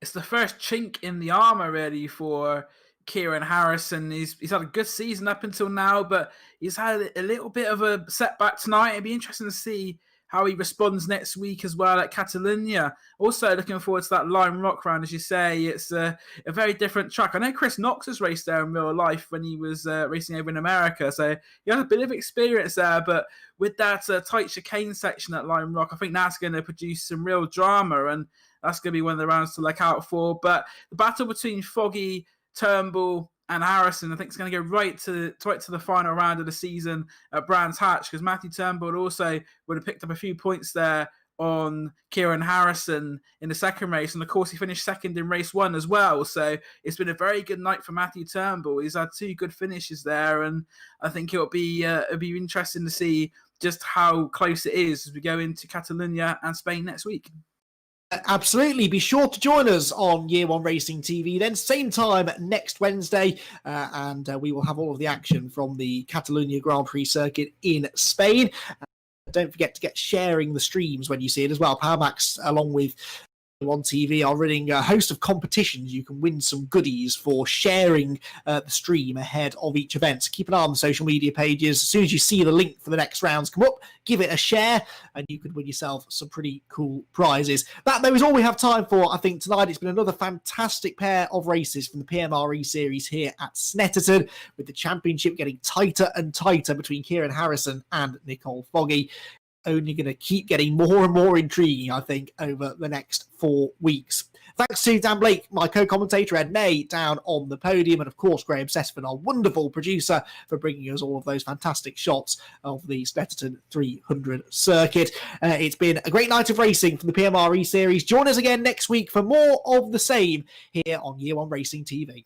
It's the first chink in the armour, really, for Kieran Harrison. He's had a good season up until now, but he's had a little bit of a setback tonight. It'd be interesting to see how he responds next week as well at Catalunya. Also looking forward to that Lime Rock round, as you say. It's a very different track. I know Chris Knox has raced there in real life when he was racing over in America, so he has a bit of experience there. But with that tight chicane section at Lime Rock, I think that's going to produce some real drama, and that's going to be one of the rounds to look out for. But the battle between Foggy, Turnbull, and Harrison, I think it's going to go right to the final round of the season at Brands Hatch, because Matthew Turnbull also would have picked up a few points there on Kieran Harrison in the second race, and of course he finished second in race 1 as well. So it's been a very good night for Matthew Turnbull. He's had 2 good finishes there, and I think it'll be interesting to see just how close it is as we go into Catalunya and Spain next week. Absolutely. Be sure to join us on Year One Racing TV then, same time next Wednesday, and we will have all of the action from the Catalunya Grand Prix circuit in Spain. Don't forget to get sharing the streams when you see it as well. PowerMaxed, along with on TV, are running a host of competitions. You can win some goodies for sharing the stream ahead of each event. So keep an eye on the social media pages. As soon as you see the link for the next rounds come up, give it a share, and you could win yourself some pretty cool prizes. That, though, is all we have time for, I think, tonight. It's been another fantastic pair of races from the PMR eSeries here at Snetterton, with the championship getting tighter and tighter between Kieran Harrison and Nicole Foggy. Only going to keep getting more and more intriguing, I think, over the next 4 weeks. Thanks to Dan Blake, my co-commentator, Ed May, down on the podium, and of course Graham Sessman, our wonderful producer, for bringing us all of those fantastic shots of the Snetterton 300 circuit. It's been a great night of racing from the PMR eSeries. Join us again next week for more of the same here on Year One Racing TV.